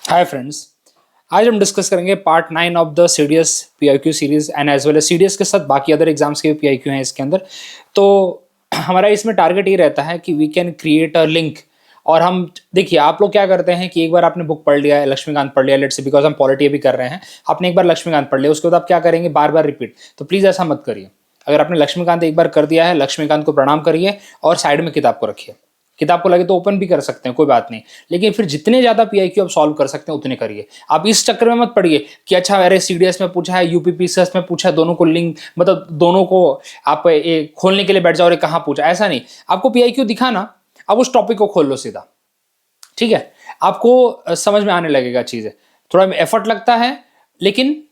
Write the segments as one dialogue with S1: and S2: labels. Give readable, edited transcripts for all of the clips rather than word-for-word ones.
S1: Hi friends, आज हम discuss करेंगे part 9 of the CDS PIQ series and as well as CDS के साथ बाकी अदर एग्जाम्स के भी पीआईक्यू हैं इसके अंदर। तो हमारा इसमें टारगेट ये रहता है कि we can create a link. और हम देखिए, आप लोग क्या करते हैं कि एक बार आपने बुक पढ़ लिया है, लक्ष्मीकांत पढ़ लिया, लेट्स से बिकॉज हम पॉलिटी अभी कर रहे हैं, आपने एक बार लक्ष्मीकांत पढ़ लिया, उसके बाद आप क्या करेंगे, बार बार रिपीट। तो प्लीज़ ऐसा मत करिए। अगर आपने लक्ष्मीकांत एक बार कर दिया है, लक्ष्मीकांत को प्रणाम करिए और साइड में किताब को रखिए। किताब को लगे तो ओपन भी कर सकते हैं, कोई बात नहीं, लेकिन फिर जितने ज्यादा पीआईक्यू आप सॉल्व कर सकते हैं उतने करिए। आप इस चक्कर में मत पड़िए कि अच्छा अरे सीडीएस में पूछा है, यूपीपीसीएस में पूछा है, दोनों को लिंक मतलब दोनों को आप खोलने के लिए बैठ जाओ, अरे कहाँ पूछा, ऐसा नहीं। आपको पीआईक्यू दिखाना, आप उस टॉपिक को खोल लो सीधा, ठीक है। आपको समझ में आने लगेगा चीजें। थोड़ा एफर्ट लगता है, लेकिन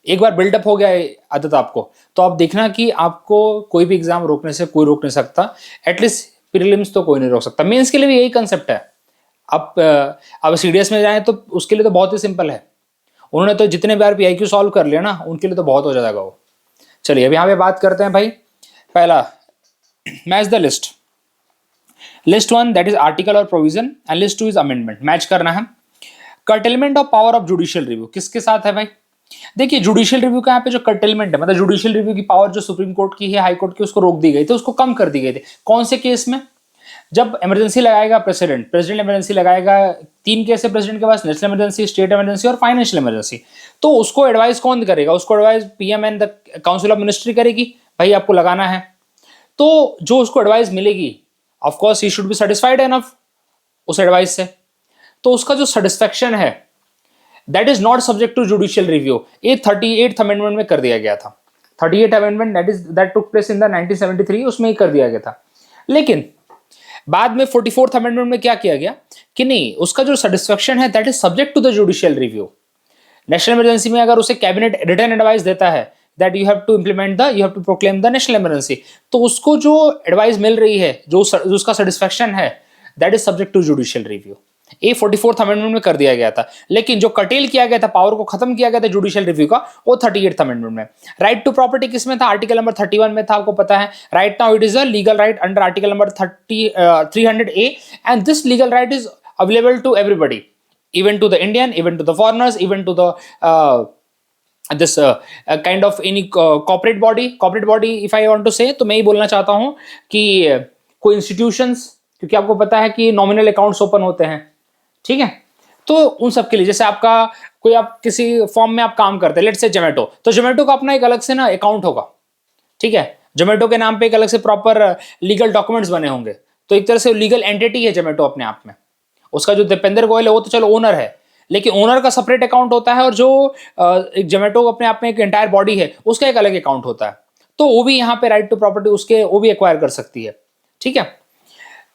S1: एक बार बिल्डअप हो गया आदत आपको, तो आप देखना कि आपको कोई भी एग्जाम रोकने से कोई रोक नहीं सकता। एटलीस्ट प्रीलिम्स तो कोई नहीं रोक सकता। मेंस के लिए भी यही कंसेप्ट है। अब सीडीएस में जाएं तो उसके लिए तो बहुत ही सिंपल है। उन्होंने तो जितने बार पीआईक्यू सॉल्व कर लिया ना, उनके लिए तो बहुत हो जाएगा वो। चलिए अब यहाँ पे बात करते हैं भाई। पहला, match the list. List 1 that is article और provision and list 2 is amendment. Match करना है। Curtailment of power of judicial review किसके साथ है भाई? देखिए, जुडिशियल रिव्यू का यहाँ पे जो कर्टेलमेंट है, मतलब जुडिशियल रिव्यू की पावर जो सुप्रीम कोर्ट की है, हाई कोर्ट की, उसको रोक दी गई थी, उसको कम कर दी गई थी। कौन से केस में? जब इमरजेंसी लगाएगा प्रेसिडेंट इमरजेंसी लगाएगा। 3 केस है प्रेसिडेंट के पास, नेशनल इमरजेंसी, स्टेट इमरजेंसी और फाइनेंशियल इमरजेंसी। तो उसको एडवाइस कौन करेगा? उसको advice PM and the council of ministry करेगी, भाई आपको लगाना है। तो जो उसको एडवाइस मिलेगी, of course he should be satisfied enough उस एडवाइस से। तो उसका जो सेटिस्फेक्शन है, that is not subject to judicial review. ये 38th अमेंडमेंट में कर दिया गया था। 38th amendment that took place in the 1973, उसमें ही कर दिया गया था। लेकिन बाद में 44th अमेंडमेंट में क्या किया गया कि नहीं, उसका जो सेटिस्फेक्शन है that is subject to the judicial review. National emergency में अगर उसे कैबिनेट रिटर्न एडवाइस देता है that you have to implement you have to proclaim the national emergency, तो उसको जो एडवाइस मिल रही है, जो उसका सेटिस्फेक्शन है, that is subject to judicial review. ये 44th अमेंडमेंट में कर दिया गया था। लेकिन जो कटेल किया गया था, पावर को खत्म किया गया था जुडिशियल रिव्यू का, वो 38th अमेंडमेंट में। राइट टू प्रॉपर्टी किसमें था? आर्टिकल नंबर 31 में था, आपको पता है। Right now it is a legal right under article number 300A and this legal right is available to everybody, even to the Indian, even to the foreigners, even to the this kind of any corporate body if I want to say। तो मैं ही बोलना चाहता हूँ कि कोई institutions, क्योंकि आपको पता है कि नॉमिनल अकाउंट्स ओपन होते हैं, ठीक है। तो उन सब के लिए, जैसे आपका कोई, आप किसी फॉर्म में आप काम करते हैं, लेट्स से जोमेटो, तो जोमेटो का अपना एक अलग से ना अकाउंट होगा, ठीक है। जोमेटो के नाम पे एक अलग से प्रॉपर लीगल डॉक्यूमेंट्स बने होंगे। तो एक तरह से लीगल एंटिटी है जोमेटो अपने आप में। उसका जो दीपेंद्र गोयल है वो तो चलो ओनर है, लेकिन ओनर का सेपरेट अकाउंट होता है, और जो एक जोमेटो अपने आप में एक एंटायर बॉडी है, उसका एक अलग अकाउंट होता है। तो वो भी यहाँ पे राइट टू प्रॉपर्टी उसके वो भी एक्वायर कर सकती है, ठीक है।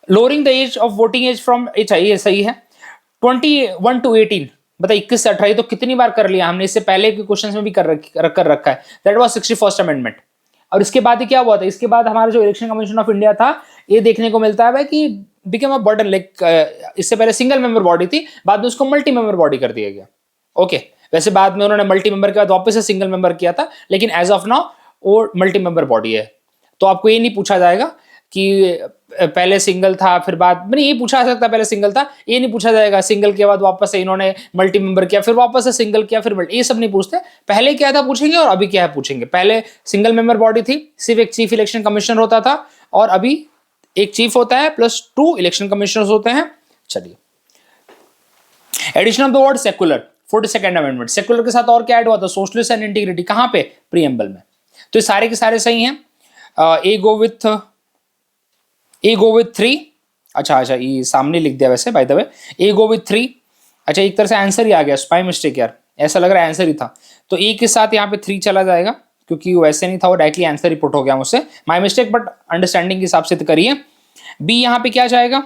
S1: Lowering the age of voting age from, ये सही है। 21 to 18, बताइए 21 से 18, तो कितनी बार कर लिया हमने, इससे पहले के क्वेश्चंस में भी कर रखा है। That was 61st amendment. और इसके बाद क्या हुआ था? इसके बाद हमारा जो इलेक्शन कमीशन ऑफ इंडिया था, ये देखने को मिलता है कि बिकम अ बर्डन, लाइक इससे पहले सिंगल मेंबर बॉडी थी, बाद में उसको मल्टी मेंबर बॉडी कर दिया गया। ओके, वैसे बाद में उन्होंने मल्टी मेंबर के बाद वापस से सिंगल मेंबर किया था, लेकिन एज ऑफ नाउ वो मल्टी मेंबर बॉडी है। तो आपको ये नहीं पूछा जाएगा कि पहले सिंगल था फिर बाद नहीं, ये पूछा जा सकता पहले सिंगल था, ये नहीं पूछा जाएगा सिंगल के बाद वापस से इन्होंने मल्टी मेंबर किया, फिर वापस से सिंगल किया, फिर मल्टी, ये सब नहीं पूछते। पहले क्या था पूछेंगे और अभी क्या है पूछेंगे। पहले सिंगल मेंबर बॉडी थी, सिर्फ एक चीफ इलेक्शन कमिश्नर होता था, और अभी एक चीफ होता है प्लस 2 इलेक्शन कमिश्नर्स होते हैं। चलिए, addition of the word secular, 42nd amendment. Secular के साथ और क्या ऐड हुआ था? Socialist and integrity. कहां पे? प्रीएम्बल में। तो ये सारे के सारे सही हैं। ए गो विथ 3। अच्छा, ये सामने लिख दिया वैसे, by the way. A go with 3। अच्छा, एक तरह से आंसर ही आ गया, स्पाई मिस्टेक यार, ऐसा लग रहा है आंसर ही था। तो ए के साथ यहाँ पे 3 चला जाएगा, क्योंकि वो ऐसे नहीं था, वो डायरेक्टली आंसर रिपोर्ट हो गया मुझसे, माई मिस्टेक, बट अंडरस्टैंडिंग के हिसाब से तो करिए। बी यहाँ पे क्या जाएगा?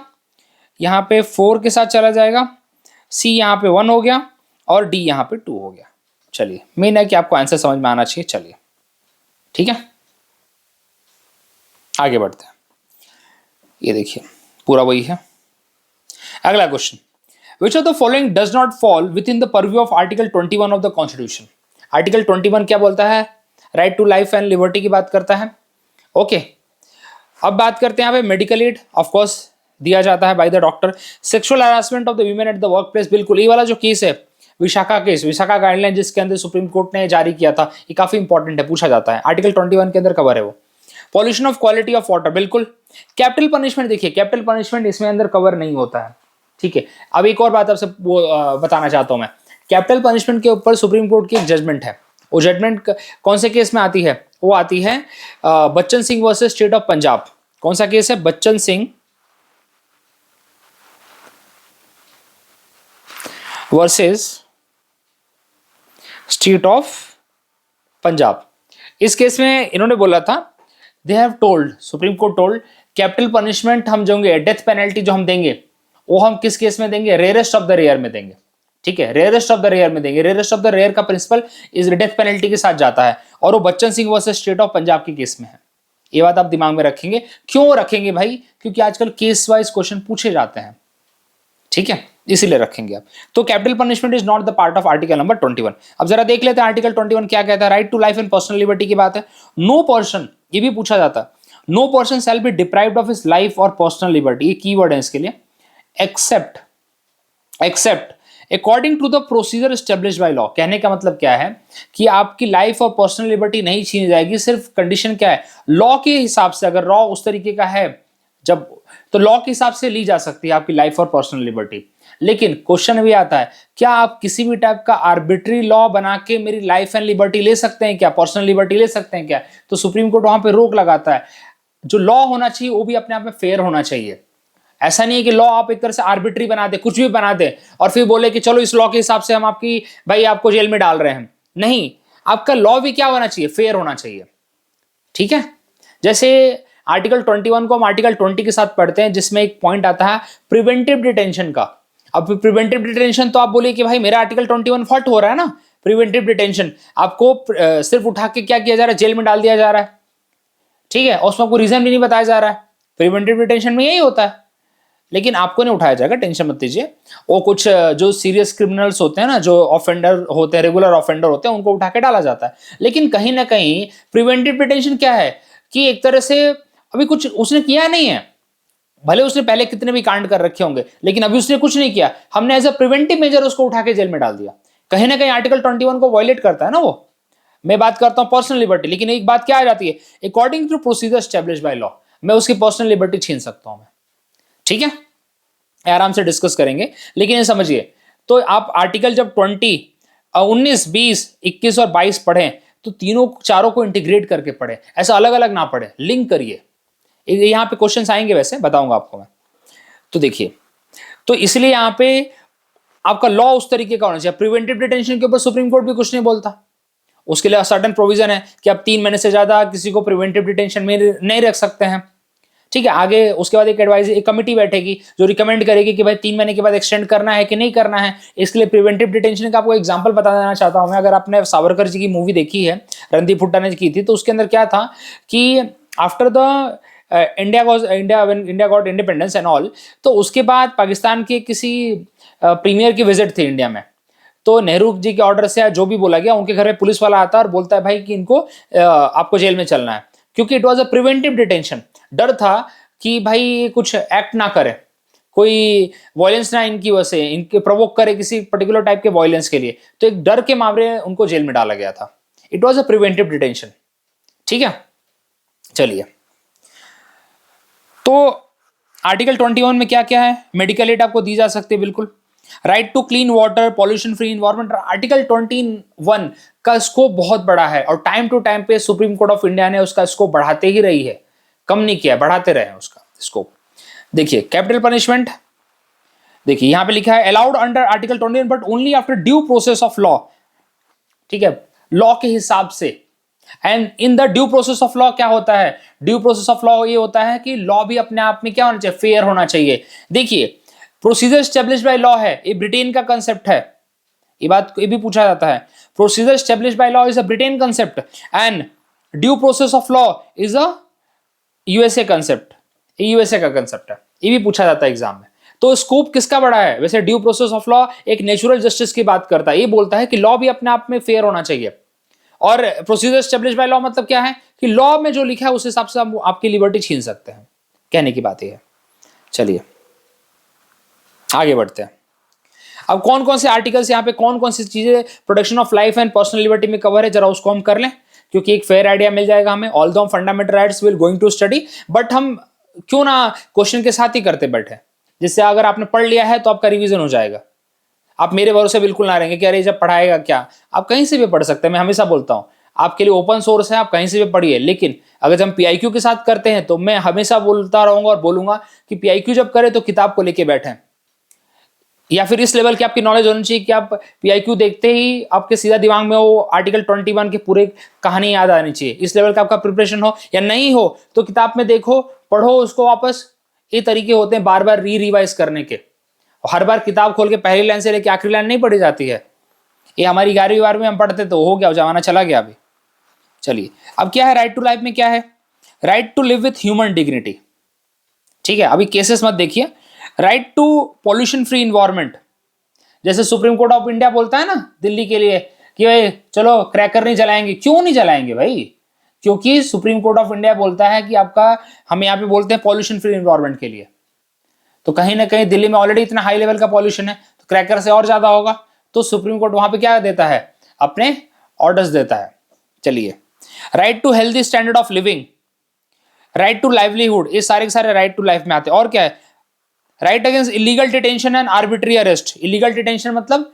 S1: यहाँ पे 4 के साथ चला जाएगा। सी यहाँ पे 1 हो गया, और डी यहाँ पे 2 हो गया। चलिए, मेन है कि आपको आंसर समझ में आना चाहिए। चलिए, ठीक है, आगे बढ़ते हैं। ये देखिए, पूरा वही है। अगला question, which of the following does not fall within the purview of article 21 of the constitution. Article 21 क्या बोलता है? Right to life and liberty की बात करता है। ओके, अब बात करते हैं यहाँ पे मेडिकल एड। ऑफ कोर्स दिया जाता है by the doctor. Sexual harassment of the women at the work place, बिल्कुल ये वाला जो केस है विशाखा केस, विशाखा गाइडलाइन जिसके अंदर सुप्रीम कोर्ट ने जारी किया था, ये काफी इंपॉर्टेंट है, पूछा जाता है, आर्टिकल 21 के अंदर कवर है वो। Pollution of quality of water, बिल्कुल। कैपिटल पनिशमेंट, देखिए कैपिटल पनिशमेंट इसमें अंदर कवर नहीं होता है, ठीक है। अब एक और बात आपसे वो बताना चाहता हूं मैं, कैपिटल पनिशमेंट के ऊपर सुप्रीम कोर्ट की एक जजमेंट है, वो जजमेंट कौन से केस में आती है, वो आती है Bachchan Singh versus state of Punjab. कौन सा केस है, Bachchan Singh versus state of Punjab. इस केस में इन्होंने बोला था, they have told, supreme court told, capital punishment हम जो डेथ पेनल्टी जो हम देंगे वो हम किस केस में देंगे, रेयरेस्ट ऑफ द रेयर में देंगे, ठीक है, रेयरेस्ट ऑफ द रेयर में देंगे। रेयरेस्ट ऑफ द रेयर का प्रिंसिपल इस डेथ पेनल्टी के साथ जाता है, और वो Bachchan Singh versus state of Punjab के केस में है। ये बात आप दिमाग में रखेंगे। क्यों रखेंगे भाई, क्योंकि आजकल केस वाइज क्वेश्चन पूछे जाते हैं, ठीक है, इसीलिए रखेंगे आप। तो capital punishment is not the part of article number 21। अब जरा देख लेते हैं आर्टिकल 21 क्या कहता है। Right to life and personal liberty की बात है। नो पर्सन, ये भी पूछा जाता है, no person shall be deprived of his life और पर्सनल लिबर्टी, ये कीवर्ड है इसके लिए, except according to the procedure established by law. कहने का मतलब क्या है कि आपकी लाइफ और पर्सनल लिबर्टी नहीं छीनी जाएगी, सिर्फ कंडीशन क्या है, लॉ के हिसाब से, अगर लॉ उस तरीके का है जब, तो लॉ के हिसाब से ली जा सकती है आपकी लाइफ और पर्सनल लिबर्टी। लेकिन क्वेश्चन भी आता है, क्या आप किसी भी टाइप का आर्बिट्री लॉ बना के मेरी लाइफ एंड लिबर्टी ले सकते हैं क्या, पर्सनल लिबर्टी ले सकते हैं क्या? तो सुप्रीम कोर्ट वहां पे रोक लगाता है। जो लॉ होना चाहिए वो भी अपने आप में फेयर होना चाहिए। ऐसा नहीं है कि लॉ आप एक तरह से आर्बिट्री बना दे, कुछ भी बना दे और फिर बोले कि चलो इस लॉ के हिसाब से हम आपकी भाई आपको जेल में डाल रहे हैं। नहीं, आपका लॉ भी क्या होना चाहिए, फेयर होना चाहिए, ठीक है। जैसे आर्टिकल 21 को हम आर्टिकल 20 के साथ पढ़ते हैं, जिसमें एक पॉइंट आता है प्रिवेंटिव डिटेंशन का। अब प्रिवेंटिव डिटेंशन तो आप बोले कि भाई मेरा आर्टिकल 21 फॉल्ट हो रहा है ना, प्रिवेंटिव डिटेंशन आपको सिर्फ उठा के क्या किया जा रहा है, जेल में डाल दिया जा रहा है, ठीक है, और उसमें आपको रीजन भी नहीं बताया जा रहा है। प्रिवेंटिव डिटेंशन में यही होता है, लेकिन आपको नहीं उठाया जाएगा, टेंशन मत लीजिए। वो कुछ जो सीरियस क्रिमिनल्स होते हैं ना, जो ऑफेंडर होते हैं, रेगुलर ऑफेंडर होते हैं, उनको उठा के डाला जाता है। लेकिन कहीं ना कहीं प्रिवेंटिव डिटेंशन क्या है कि एक तरह से अभी कुछ उसने किया नहीं है, भले उसने पहले कितने भी कांड कर रखे होंगे, लेकिन अभी उसने कुछ नहीं किया, हमने एज अ प्रिवेंटिव मेजर उसको उठा के जेल में डाल दिया। कहीं ना कहीं आर्टिकल 21 को वायलेट करता है ना वो। मैं बात करता हूं पर्सनल लिबर्टी, लेकिन एक बात क्या आ जाती है, according to procedure established by law, मैं उसकी पर्सनल लिबर्टी छीन सकता हूं मैं, ठीक है, आराम से डिस्कस करेंगे। लेकिन ये समझिए, तो आप आर्टिकल जब 19, 20, 21 और 22 पढ़ें तो तीनों चारों को इंटीग्रेट करके पढ़े, ऐसा अलग अलग ना पढ़े, लिंक करिए। यहां पे क्वेश्चंस आएंगे, वैसे बताऊंगा आपको मैं। तो देखिए, तो इसलिए यहां पे आपका लॉ उस तरीके का होना चाहिए। प्रिवेंटिव डिटेंशन के ऊपर सुप्रीम कोर्ट भी कुछ नहीं बोलता, उसके लिए सर्टेन प्रोविजन है कि आप 3 महीने से ज्यादा किसी को प्रिवेंटिव डिटेंशन में नहीं रख सकते हैं, ठीक है। आगे उसके बाद एक एडवाइजरी, एक कमेटी बैठेगी जो रिकमेंड करेगी कि भाई 3 महीने के बाद एक्सटेंड करना है कि नहीं करना है। इसके लिए प्रिवेंटिव डिटेंशन का आपको एग्जांपल बता देना चाहता हूं मैं। अगर आपने सावरकर जी की मूवी देखी है, रणदीप हुड्डा ने की थी, तो उसके अंदर क्या था कि after the India got independence and all, तो उसके बाद पाकिस्तान के किसी प्रीमियर की विजिट थी इंडिया में, तो नेहरू जी के ऑर्डर से जो भी बोला गया, उनके घर में पुलिस वाला आता है और बोलता है भाई कि इनको आपको जेल में चलना है, क्योंकि it was a preventive detention. डर था कि भाई कुछ एक्ट ना करे, कोई वायलेंस ना इनकी वजह से इनके प्रोवोक करे किसी पर्टिकुलर टाइप के वायलेंस के लिए, तो एक डर के मामले उनको जेल में डाला गया था। It was a preventive detention, ठीक है। चलिए, तो आर्टिकल 21 में क्या क्या है, मेडिकल एड आपको दी जा सकती है, बिल्कुल। Right to clean water, pollution free environment. Article 21 का स्कोप बहुत बड़ा है और टाइम टू टाइम पे सुप्रीम कोर्ट ऑफ इंडिया ने उसका स्कोप बढ़ाते ही रही है, कम नहीं किया, बढ़ाते रहे उसका स्कोप। देखिए कैपिटल पनिशमेंट, देखिए यहां पे लिखा है allowed under article 21 but only after due process of law, ठीक है, लॉ के हिसाब से। And in the due process of law क्या होता है, ड्यू प्रोसेस ऑफ लॉ ये होता है कि लॉ भी अपने आप में क्या होना चाहिए, फेयर होना चाहिए। देखिए प्रोसीजर एस्टेब्लिश्ड बाय लॉ है, ये ब्रिटेन का कंसेप्ट है, ये भी पूछा जाता है। Procedure established by law is a Britain concept and due process of law is a USA concept, ये यूएसए का कंसेप्ट है, ये भी पूछा जाता है एग्जाम में। तो स्कोप किसका बड़ा है, वैसे ड्यू प्रोसेस ऑफ लॉ एक नेचुरल जस्टिस की बात करता है, ये बोलता है कि लॉ भी अपने आप में फेयर होना चाहिए। और प्रोसीजर एस्टेब्लिश्ड बाय लॉ मतलब क्या है कि लॉ में जो लिखा है उस हिसाब से हम आपकी लिबर्टी छीन सकते हैं, कहने की बात यह है, चलिए आगे बढ़ते हैं। अब कौन कौन से आर्टिकल्स यहाँ पे कौन कौन सी चीजें protection of life and personal liberty में कवर है, जरा उसको हम कर लें, क्योंकि एक फेयर आइडिया मिल जाएगा हमें। ऑल दो हम fundamental rights will going to study, but हम क्यों ना क्वेश्चन के साथ ही करते बैठे, जिससे अगर आपने पढ़ लिया है तो आपका रिवीजन हो जाएगा। आप मेरे भरोसे बिल्कुल ना रहेंगे कि अरे जब पढ़ाएगा क्या, आप कहीं से भी पढ़ सकते हैं। मैं हमेशा बोलता हूं आपके लिए ओपन सोर्स है, आप कहीं से भी पढ़िए। लेकिन अगर जब हम पीआईक्यू के साथ करते हैं तो मैं हमेशा बोलता रहूंगा और बोलूंगा कि पीआईक्यू जब करें तो किताब को लेके बैठें, या फिर इस लेवल की आपकी नॉलेज होनी चाहिए कि आप पीआईक्यू देखते ही आपके सीधा दिमाग में वो आर्टिकल 21 के पूरे कहानी याद आनी चाहिए। इस लेवल का आपका प्रिपरेशन हो या नहीं हो तो किताब में देखो, पढ़ो उसको वापस। ये तरीके होते हैं बार बार रिवाइज करने के। हर बार किताब खोल के पहली लाइन से लेकर आखिरी लाइन नहीं पढ़ी जाती है। ये हमारी 11वीं 12वीं में हम पढ़ते तो हो गया, जमाना चला गया अभी। चलिए अब क्या है राइट टू लाइफ में, क्या है right to live with human dignity. ठीक है, अभी केसेस मत देखिए। Right to pollution free environment, जैसे सुप्रीम कोर्ट ऑफ इंडिया बोलता है ना दिल्ली के लिए कि भाई चलो क्रैकर नहीं जलाएंगे। क्यों नहीं जलाएंगे भाई? क्योंकि सुप्रीम कोर्ट ऑफ इंडिया बोलता है कि आपका, हम यहाँ पे बोलते हैं पॉल्यूशन फ्री इन्वायरमेंट के लिए। तो कहीं ना कहीं दिल्ली में ऑलरेडी इतना हाई लेवल का पॉल्यूशन है, तो क्रैकर से और ज्यादा होगा। तो सुप्रीम कोर्ट वहां पे क्या देता है, अपने ऑर्डर्स देता है। चलिए, right to healthy standard of living, right to livelihood, ये सारे के सारे राइट टू लाइफ में आते हैं। और क्या है, right against illegal detention and arbitrary arrest. Illegal detention मतलब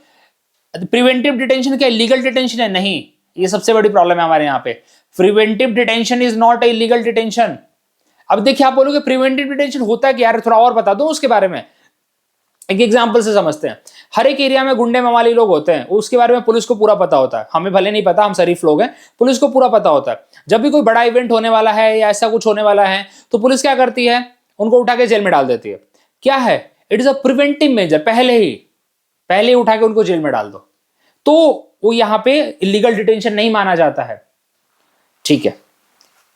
S1: प्रिवेंटिव डिटेंशन क्या इलीगल डिटेंशन है? नहीं, ये सबसे बड़ी प्रॉब्लम है हमारे यहाँ पे। Preventive detention is not a illegal detention. अब देखिए, आप बोलोगे प्रिवेंटिव डिटेंशन होता है कि, यार थोड़ा और बता दो उसके बारे में। एक एग्जांपल से समझते हैं। हर एक एरिया में गुंडे मवाली लोग होते हैं, उसके बारे में पुलिस को पूरा पता होता है। हमें भले नहीं पता, हम शरीफ लोग हैं, पुलिस को पूरा पता होता है। जब भी कोई बड़ा इवेंट होने वाला है या ऐसा कुछ होने वाला है तो पुलिस क्या करती है, उनको उठा के जेल में डाल देती है। क्या है, it is a preventive measure. पहले ही उठा के उनको जेल में डाल दो, तो वो यहां पे इलीगल डिटेंशन नहीं माना जाता है। ठीक है,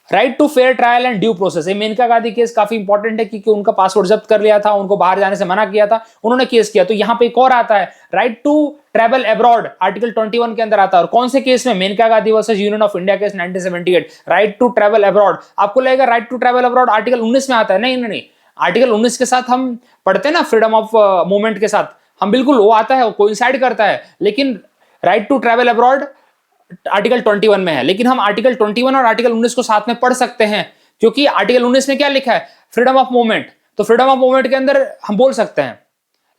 S1: right to fair trial and due process. ये मेनका गांधी केस काफी इंपॉर्टेंट है, क्योंकि उनका पासपोर्ट जब्त कर लिया था, उनको बाहर जाने से मना किया था, उन्होंने केस किया। तो यहां पे एक और आता है, right to travel abroad, article 21 के अंदर आता है। और कौन से केस में, Maneka Gandhi versus union of India case 1978, right to travel abroad. आपको लगेगा right to travel abroad article 19 में आता है। नहीं, आर्टिकल 19 के साथ हम पढ़ते हैं ना, फ्रीडम ऑफ मूवमेंट के साथ हम बिल्कुल वो आता है, कोइंसाइड करता है। लेकिन right to travel abroad article 21 में है। लेकिन हम आर्टिकल 21 और आर्टिकल 19 को साथ में पढ़ सकते हैं, क्योंकि आर्टिकल 19 में क्या लिखा है, फ्रीडम ऑफ मूवमेंट। तो फ्रीडम ऑफ मूवमेंट के अंदर हम बोल सकते हैं।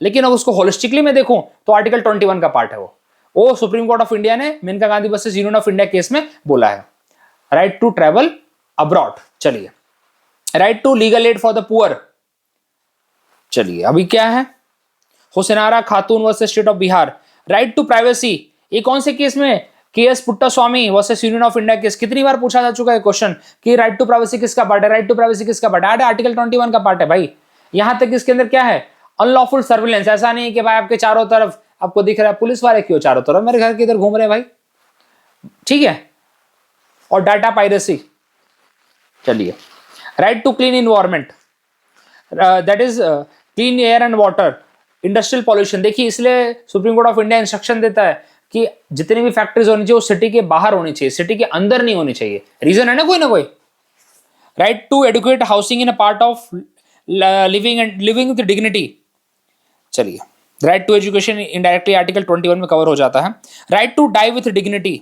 S1: लेकिन अगर उसको होलिस्टिकली में देखूं तो आर्टिकल 21 का पार्ट है वो सुप्रीम कोर्ट ऑफ इंडिया ने Maneka Gandhi versus union of India case में बोला है, राइट टू ट्रेवल अब्रॉड। चलिए, right to legal aid for the poor. चलिए, अभी क्या है, Hussainara Khatoon versus state of Bihar, right to privacy. ये कौन से केस में, KS Puttaswamy versus union of India case. कितनी बार पूछा जा चुका है क्वेश्चन कि राइट टू प्राइवेसी किसका पार्ट है, राइट टू प्राइवेसी किसका पार्ट है? आर्टिकल 21 का पार्ट है भाई। यहां तक इसके अंदर क्या है, अनलॉफुल सर्विलेंस। ऐसा नहीं कि भाई आपके चारों तरफ आपको दिख रहा है पुलिस वाले, क्यों चारों तरफ, मेरे घर के इधर घूम रहे भाई। ठीक है, और डाटा पायरेसी। चलिए, right to clean environment, that is clean air and water, industrial pollution. देखिए, इसलिए Supreme Court of India instruction देता है कि जितनी भी फैक्ट्रीज होनी चाहिए वो सिटी के बाहर होनी चाहिए, सिटी के अंदर नहीं होनी चाहिए। रीजन है ना कोई। Right to educate housing in a part of living with dignity. चलिए, right to education indirectly article 21 में कवर हो जाता है। Right to die with dignity,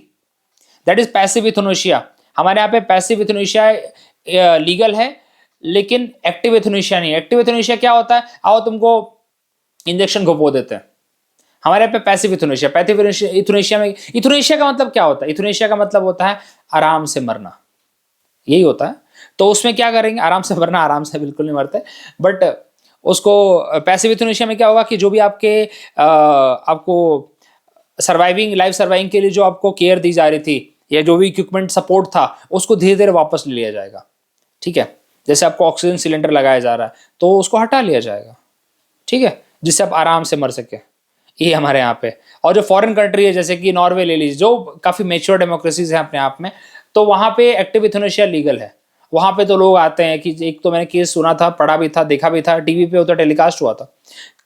S1: that is passive euthanasia. हमारे यहाँ पे पैसिव यूथनेशिया लीगल है, लेकिन एक्टिव यूथनेशिया नहीं। एक्टिव यूथनेशिया क्या होता है, आओ तुमको इंजेक्शन घुपो देते हैं। हमारे पे पैसिव यूथनेशिया। पैसिव यूथनेशिया में, यूथनेशिया का मतलब क्या होता है, यूथनेशिया का मतलब होता है आराम से मरना, यही होता है। तो उसमें क्या करेंगे, आराम से मरना, आराम से बिल्कुल नहीं मरते, बट उसको पैसिव यूथनेशिया में क्या होगा कि जो भी आपको सर्वाइविंग, लाइफ सर्वाइविंग के लिए जो आपको केयर दी जा रही थी या जो भी इक्विपमेंट सपोर्ट था, उसको धीरे धीरे वापस ले लिया जाएगा। ठीक है, जैसे आपको ऑक्सीजन सिलेंडर लगाया जा रहा है तो उसको हटा लिया जाएगा। ठीक है, जिससे आप आराम से मर सके। ये हमारे यहाँ पे। और जो फॉरेन कंट्री है जैसे कि नॉर्वे ले लीजिए, जो काफी मेच्योर डेमोक्रेसीज है अपने आप में, तो वहां पे एक्टिव यूथनेशिया लीगल है। वहां पे तो लोग आते हैं कि, एक तो मैंने केस सुना था, पढ़ा भी था, देखा भी था, टीवी पे होता टेलीकास्ट हुआ था,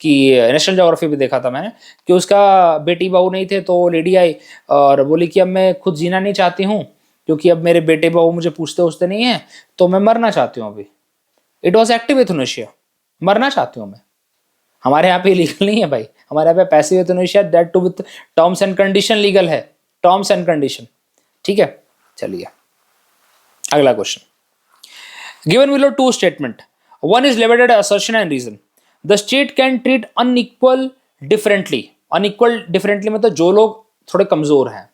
S1: कि नेशनल ज्योग्राफी पे देखा था मैंने, कि उसका बेटी बहू नहीं थे, तो लेडी आई और बोली कि अब मैं खुद जीना नहीं चाहती हूँ, क्योंकि अब मेरे बेटे बहू मुझे पूछते नहीं है, तो मैं मरना चाहती हूँ अभी। It was active euthanasia. मरना चाहती हूँ मैं। हमारे यहाँ पे लीगल नहीं है भाई, हमारे यहाँ पे passive euthanasia that too with terms and condition legal है, टर्म्स एंड कंडीशन। ठीक है, चलिए अगला question. Given below two statement, one is limited assertion and reason. The state can treat unequal differently. Unequal differently मतलब जो लोग थोड़े कमजोर हैं,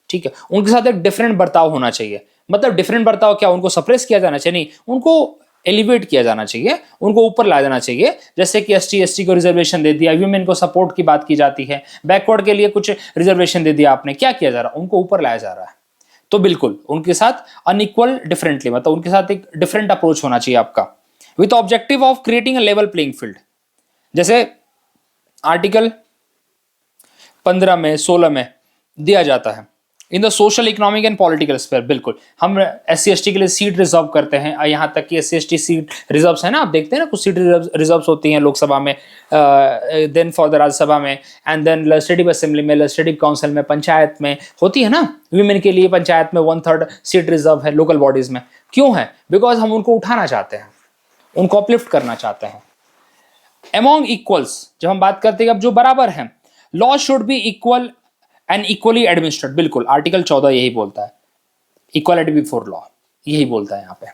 S1: ठीक है, उनके साथ एक डिफरेंट बर्ताव होना चाहिए। मतलब डिफरेंट बर्ताव क्या, उनको सप्रेस किया जाना चाहिए? नहीं, उनको एलिवेट किया जाना चाहिए, उनको ऊपर ला जाना चाहिए। जैसे कि एसटी को रिजर्वेशन दे दिया, वीमेन को सपोर्ट की बात की जाती है, बैकवर्ड के लिए कुछ रिजर्वेशन दे दिया आपने, क्या किया जा रहा है? उनको ऊपर लाया जा रहा है। तो बिल्कुल उनके साथ अनइक्वल डिफरेंटली मतलब उनके साथ एक डिफरेंट अप्रोच होना चाहिए आपका, with objective of creating a level playing field. जैसे आर्टिकल 15 में 16 में दिया जाता है, in the social economic and political sphere. बिल्कुल हम SC ST के लिए सीट रिजर्व करते हैं, यहाँ तक कि SC ST सीट रिजर्व है ना, आप देखते हैं ना कुछ सीट रिजर्व होती हैं लोकसभा में, देन फॉर द राज्यसभा में, एंड देन लेजिस्लेटिव असेंबली में, लेजिस्लेटिव काउंसिल में, पंचायत में होती है ना। वीमेन के लिए पंचायत में 1/3 सीट रिजर्व है, लोकल बॉडीज में। क्यों है? बिकॉज हम उनको उठाना चाहते हैं, उनको अपलिफ्ट करना चाहते हैं। अमॉन्ग इक्वल्स जब हम बात करते हैं, अब जो बराबर हैं, law should B equal and equally administered. बिल्कुल आर्टिकल 14 यही बोलता है, इक्वालिटी बिफोर लॉ, यही बोलता है यहाँ पे।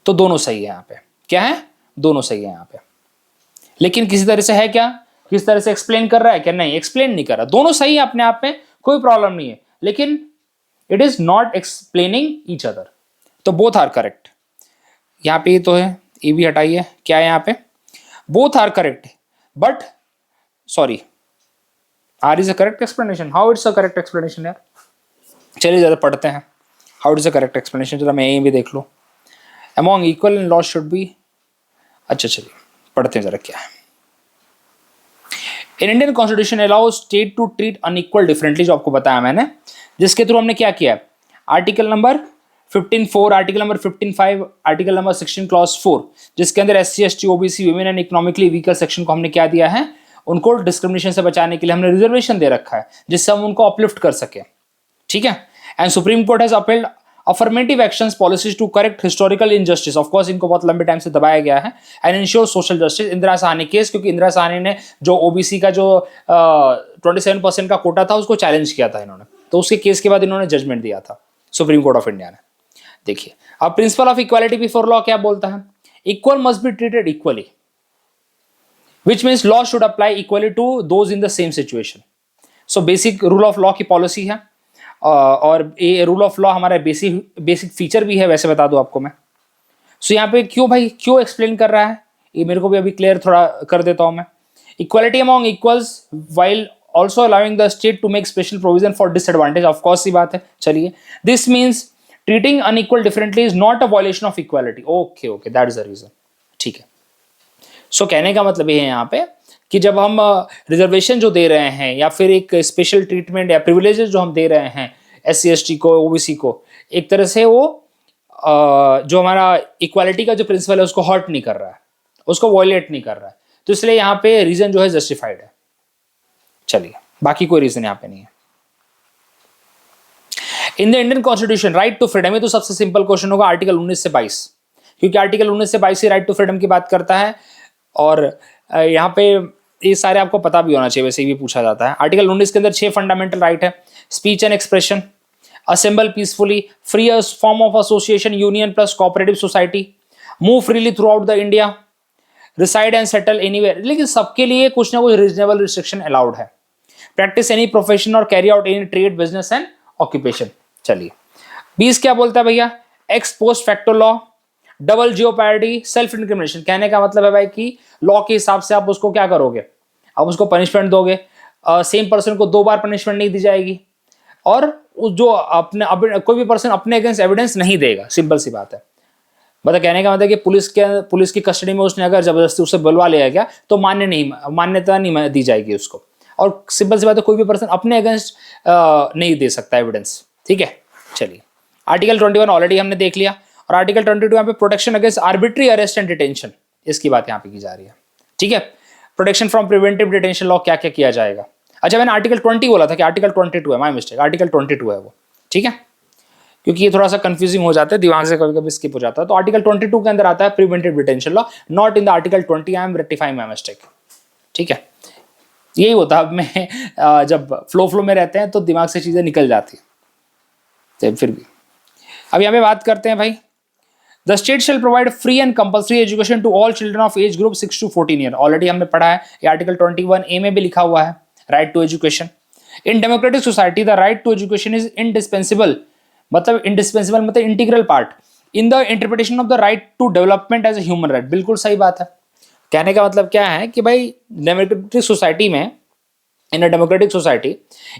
S1: तो दोनों सही है यहाँ पे, क्या है? दोनों सही है यहाँ पे। लेकिन किसी तरह से है क्या, किस तरह से एक्सप्लेन कर रहा है क्या? नहीं, एक्सप्लेन नहीं कर रहा। दोनों सही है अपने आप में, कोई प्रॉब्लम नहीं है, लेकिन it is not explaining each other. तो बोथ आर करेक्ट। यहाँ पे तो है, ये भी हटाइए, क्या है यहाँ पे? Both are correct, but sorry, R is a correct explanation. How it's a correct explanation यार? चलिए ज़्यादा पढ़ते हैं, how it's a correct explanation. जरा मैं यहीं भी देख लो, among equal and law should be. अच्छा चलिए पढ़ते हैं जरा क्या है। In Indian constitution allow state to treat unequal differently, जो आपको बताया मैंने, जिसके थ्रू हमने क्या किया, article number 15(4), article number 15(5), article number 16 clause 4, जिसके अंदर SC ST OBC women and economically weaker section को हमने क्या दिया है, उनको डिस्क्रिमिनेशन से बचाने के लिए हमने रिजर्वेशन दे रखा है, जिससे हम उनको अपलिफ्ट कर सके। ठीक है, and Supreme Court has appealed affirmative actions policies to correct historical injustice. Of course इनको बहुत लंबे टाइम से दबाया गया है, and ensure social justice. Indira Sawhney case, क्योंकि इंदिरा साहनी ने जो OBC का जो 27% का कोटा था उसको चैलेंज किया था इन्होंने, तो उसके केस के बाद इन्होंने जजमेंट दिया था सुप्रीम कोर्ट ऑफ इंडिया ने। देखिए अब principle of equality before law क्या बोलता है, equal must be treated equally, which means law should apply equally to those in the same situation. So basic rule of law की policy है, और ये रूल ऑफ लॉ हमारा basic feature भी है, वैसे बता दूं आपको मैं। सो यहाँ पे क्यों भाई, क्यों एक्सप्लेन कर रहा है ये मेरे को भी अभी क्लियर थोड़ा कर देता हूं मैं। Equality among equals while also allowing the state to make special provision for disadvantage. Of course सी बात है। चलिए, this means treating unequal differently is not a violation of equality. Okay okay, that is the reason. ठीक है, सो कहने का मतलब ये है यहाँ पे कि जब हम रिजर्वेशन जो दे रहे हैं, या फिर एक स्पेशल ट्रीटमेंट या प्रिविलेजेस जो हम दे रहे हैं SC ST को, OBC को, एक तरह से वो जो हमारा इक्वालिटी का जो प्रिंसिपल है उसको हर्ट नहीं कर रहा है, उसको वॉयलेट नहीं कर रहा है। तो इसलिए यहाँ पे रीजन जो है जस्टिफाइड है। चलिए, बाकी कोई रीजन यहाँ पे नहीं है। In the Indian constitution right to freedom, ये तो सबसे सिंपल क्वेश्चन होगा, आर्टिकल 19 से 22, क्योंकि आर्टिकल 19 से 22 ही राइट टू फ्रीडम की बात करता है। और यहाँ पे ये सारे आपको पता भी होना चाहिए, वैसे ही भी पूछा जाता है। आर्टिकल 19 के अंदर 6 फंडामेंटल राइट है, speech and expression, assemble peacefully, free form of association, union plus cooperative society, move freely throughout the India, reside and settle anywhere. लेकिन सबके लिए कुछ ना कुछ रीजनेबल रिस्ट्रिक्शन अलाउड है। प्रैक्टिस एनी प्रोफेशन और carry out any trade, business and occupation. चलिए, 20 क्या बोलता है भैया, ex post facto law, double jeopardy, self incrimination. कहने का मतलब है भाई कि लॉ के हिसाब से आप उसको क्या करोगे, आप उसको पनिशमेंट दोगे। सेम पर्सन को 2 बार पनिशमेंट नहीं दी जाएगी, और जो अपने कोई भी पर्सन अपने अगेंस्ट एविडेंस नहीं देगा। सिंपल सी बात है। मतलब कहने का मतलब कि पुलिस की कस्टडी में उसने अगर जबरदस्ती उसे बुलवा लिया गया तो मान्यता नहीं दी जाएगी उसको। और सिंपल सी बात है, कोई भी पर्सन अपने अगेंस्ट नहीं दे सकता एविडेंस। ठीक है, चलिए, आर्टिकल 21 ऑलरेडी हमने देख लिया, और आर्टिकल 22 यहाँ पे protection against arbitrary arrest and detention, इसकी बात यहाँ पे की जा रही है। ठीक है, protection from preventive detention law क्या क्या किया जाएगा। अच्छा, मैंने आर्टिकल 20 बोला था कि आर्टिकल 22 है, माय मिस्टेक, आर्टिकल 22 है वो। ठीक है, क्योंकि ये थोड़ा सा कंफ्यूजिंग हो जाता है, दिमाग से कभी कभी स्किप हो जाता है। तो आर्टिकल 22 के अंदर आता है preventive detention law, not in the article 20। I am rectifying my mistake, ठीक है। यही होता है, अब मैं जब फ्लो में रहते हैं तो दिमाग से चीजें निकल जाती है, फिर भी अब यहाँ पे बात करते हैं भाई, the state shall provide free and compulsory education to all children of age group 6 to 14 year. Already हमने पढ़ा है, ये आर्टिकल 21A में भी लिखा हुआ है, right to education. In democratic society the right to education is indispensable, मतलब इंडिस्पेंसिबल मतलब integral part in the interpretation of the right to development as a human right. बिल्कुल सही बात है। कहने का मतलब क्या है कि भाई डेमोक्रेटिक सोसाइटी में, इन अ डेमोक्रेटिक सोसाइटी,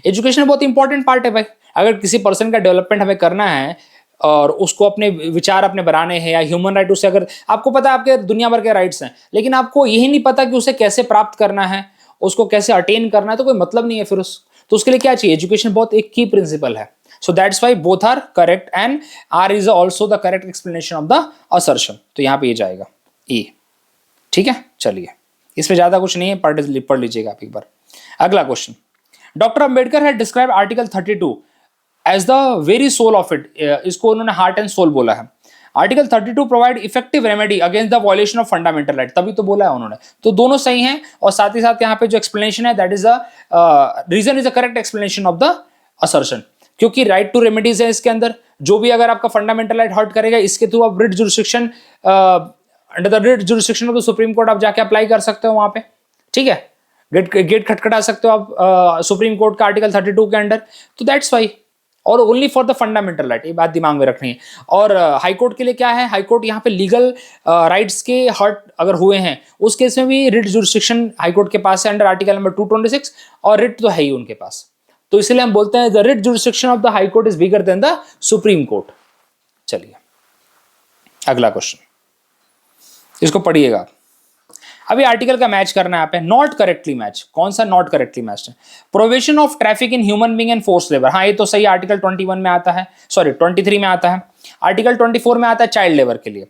S1: एजुकेशन बहुत इंपॉर्टेंट पार्ट है भाई। अगर किसी पर्सन का डेवलपमेंट हमें करना है और उसको अपने विचार अपने बनाने हैं या ह्यूमन राइट, उससे अगर आपको पता है आपके दुनिया भर के राइट्स हैं, लेकिन आपको यही नहीं पता कि उसे कैसे प्राप्त करना है, उसको कैसे अटेन करना है, तो कोई मतलब नहीं है फिर उस, तो उसके लिए क्या चाहिए, एजुकेशन बहुत एक की प्रिंसिपल है। So that's why both are correct and R is also the correct explanation of the assertion. तो यहाँ पे ये जाएगा ई, ठीक है। चलिए, इसमें ज्यादा कुछ नहीं है, पढ़ लीजिएगा आप एक बार। अगला question, doctor Ambedkar had describe article 32 as the very soul of it. इसको उन्होंने हार्ट एंड सोल बोला है। Article 32 provide effective remedy against the violation of fundamental right, तभी तो बोला है उन्होंने। तो दोनों सही हैं, और साथ ही साथ यहाँ पे जो एक्सप्लेनेशन है that is the reason is the correct explanation of the assertion, क्योंकि राइट टू रेमेडीज है इसके अंदर। जो भी अगर आपका फंडामेंटल राइट हर्ट करेगा, इसके थ्रू आप writ jurisdiction, under the writ jurisdiction of the supreme court आप जाके अप्लाई कर सकते हो वहां पे, ठीक है। गेट खटखटा सकते हो आप सुप्रीम कोर्ट का आर्टिकल 32 के अंडर। तो दैट्स वाई, और only for the fundamental right, ये बात दिमाग में रखनी है। और हाई कोर्ट के लिए क्या है, हाई कोर्ट यहाँ पे लीगल राइट्स के हर्ट अगर हुए हैं उस केस में भी रिट जुरिस्डिक्शन हाई कोर्ट के पास है अंडर आर्टिकल नंबर 226, और रिट तो है ही उनके पास। तो इसलिए हम बोलते हैं the writ jurisdiction of the high court is bigger than the supreme court. चलिए अगला क्वेश्चन, इसको पढ़िएगा। अभी आर्टिकल का मैच करना है यहाँ पे, नॉट करेक्टली मैच। कौन सा नॉट करेक्टली मैच है? Prohibition of traffic in human being and force labour, हाँ ये तो सही, आर्टिकल 21 में आता है, सॉरी 23 में आता है। आर्टिकल 24 में आता है चाइल्ड लेबर के लिए।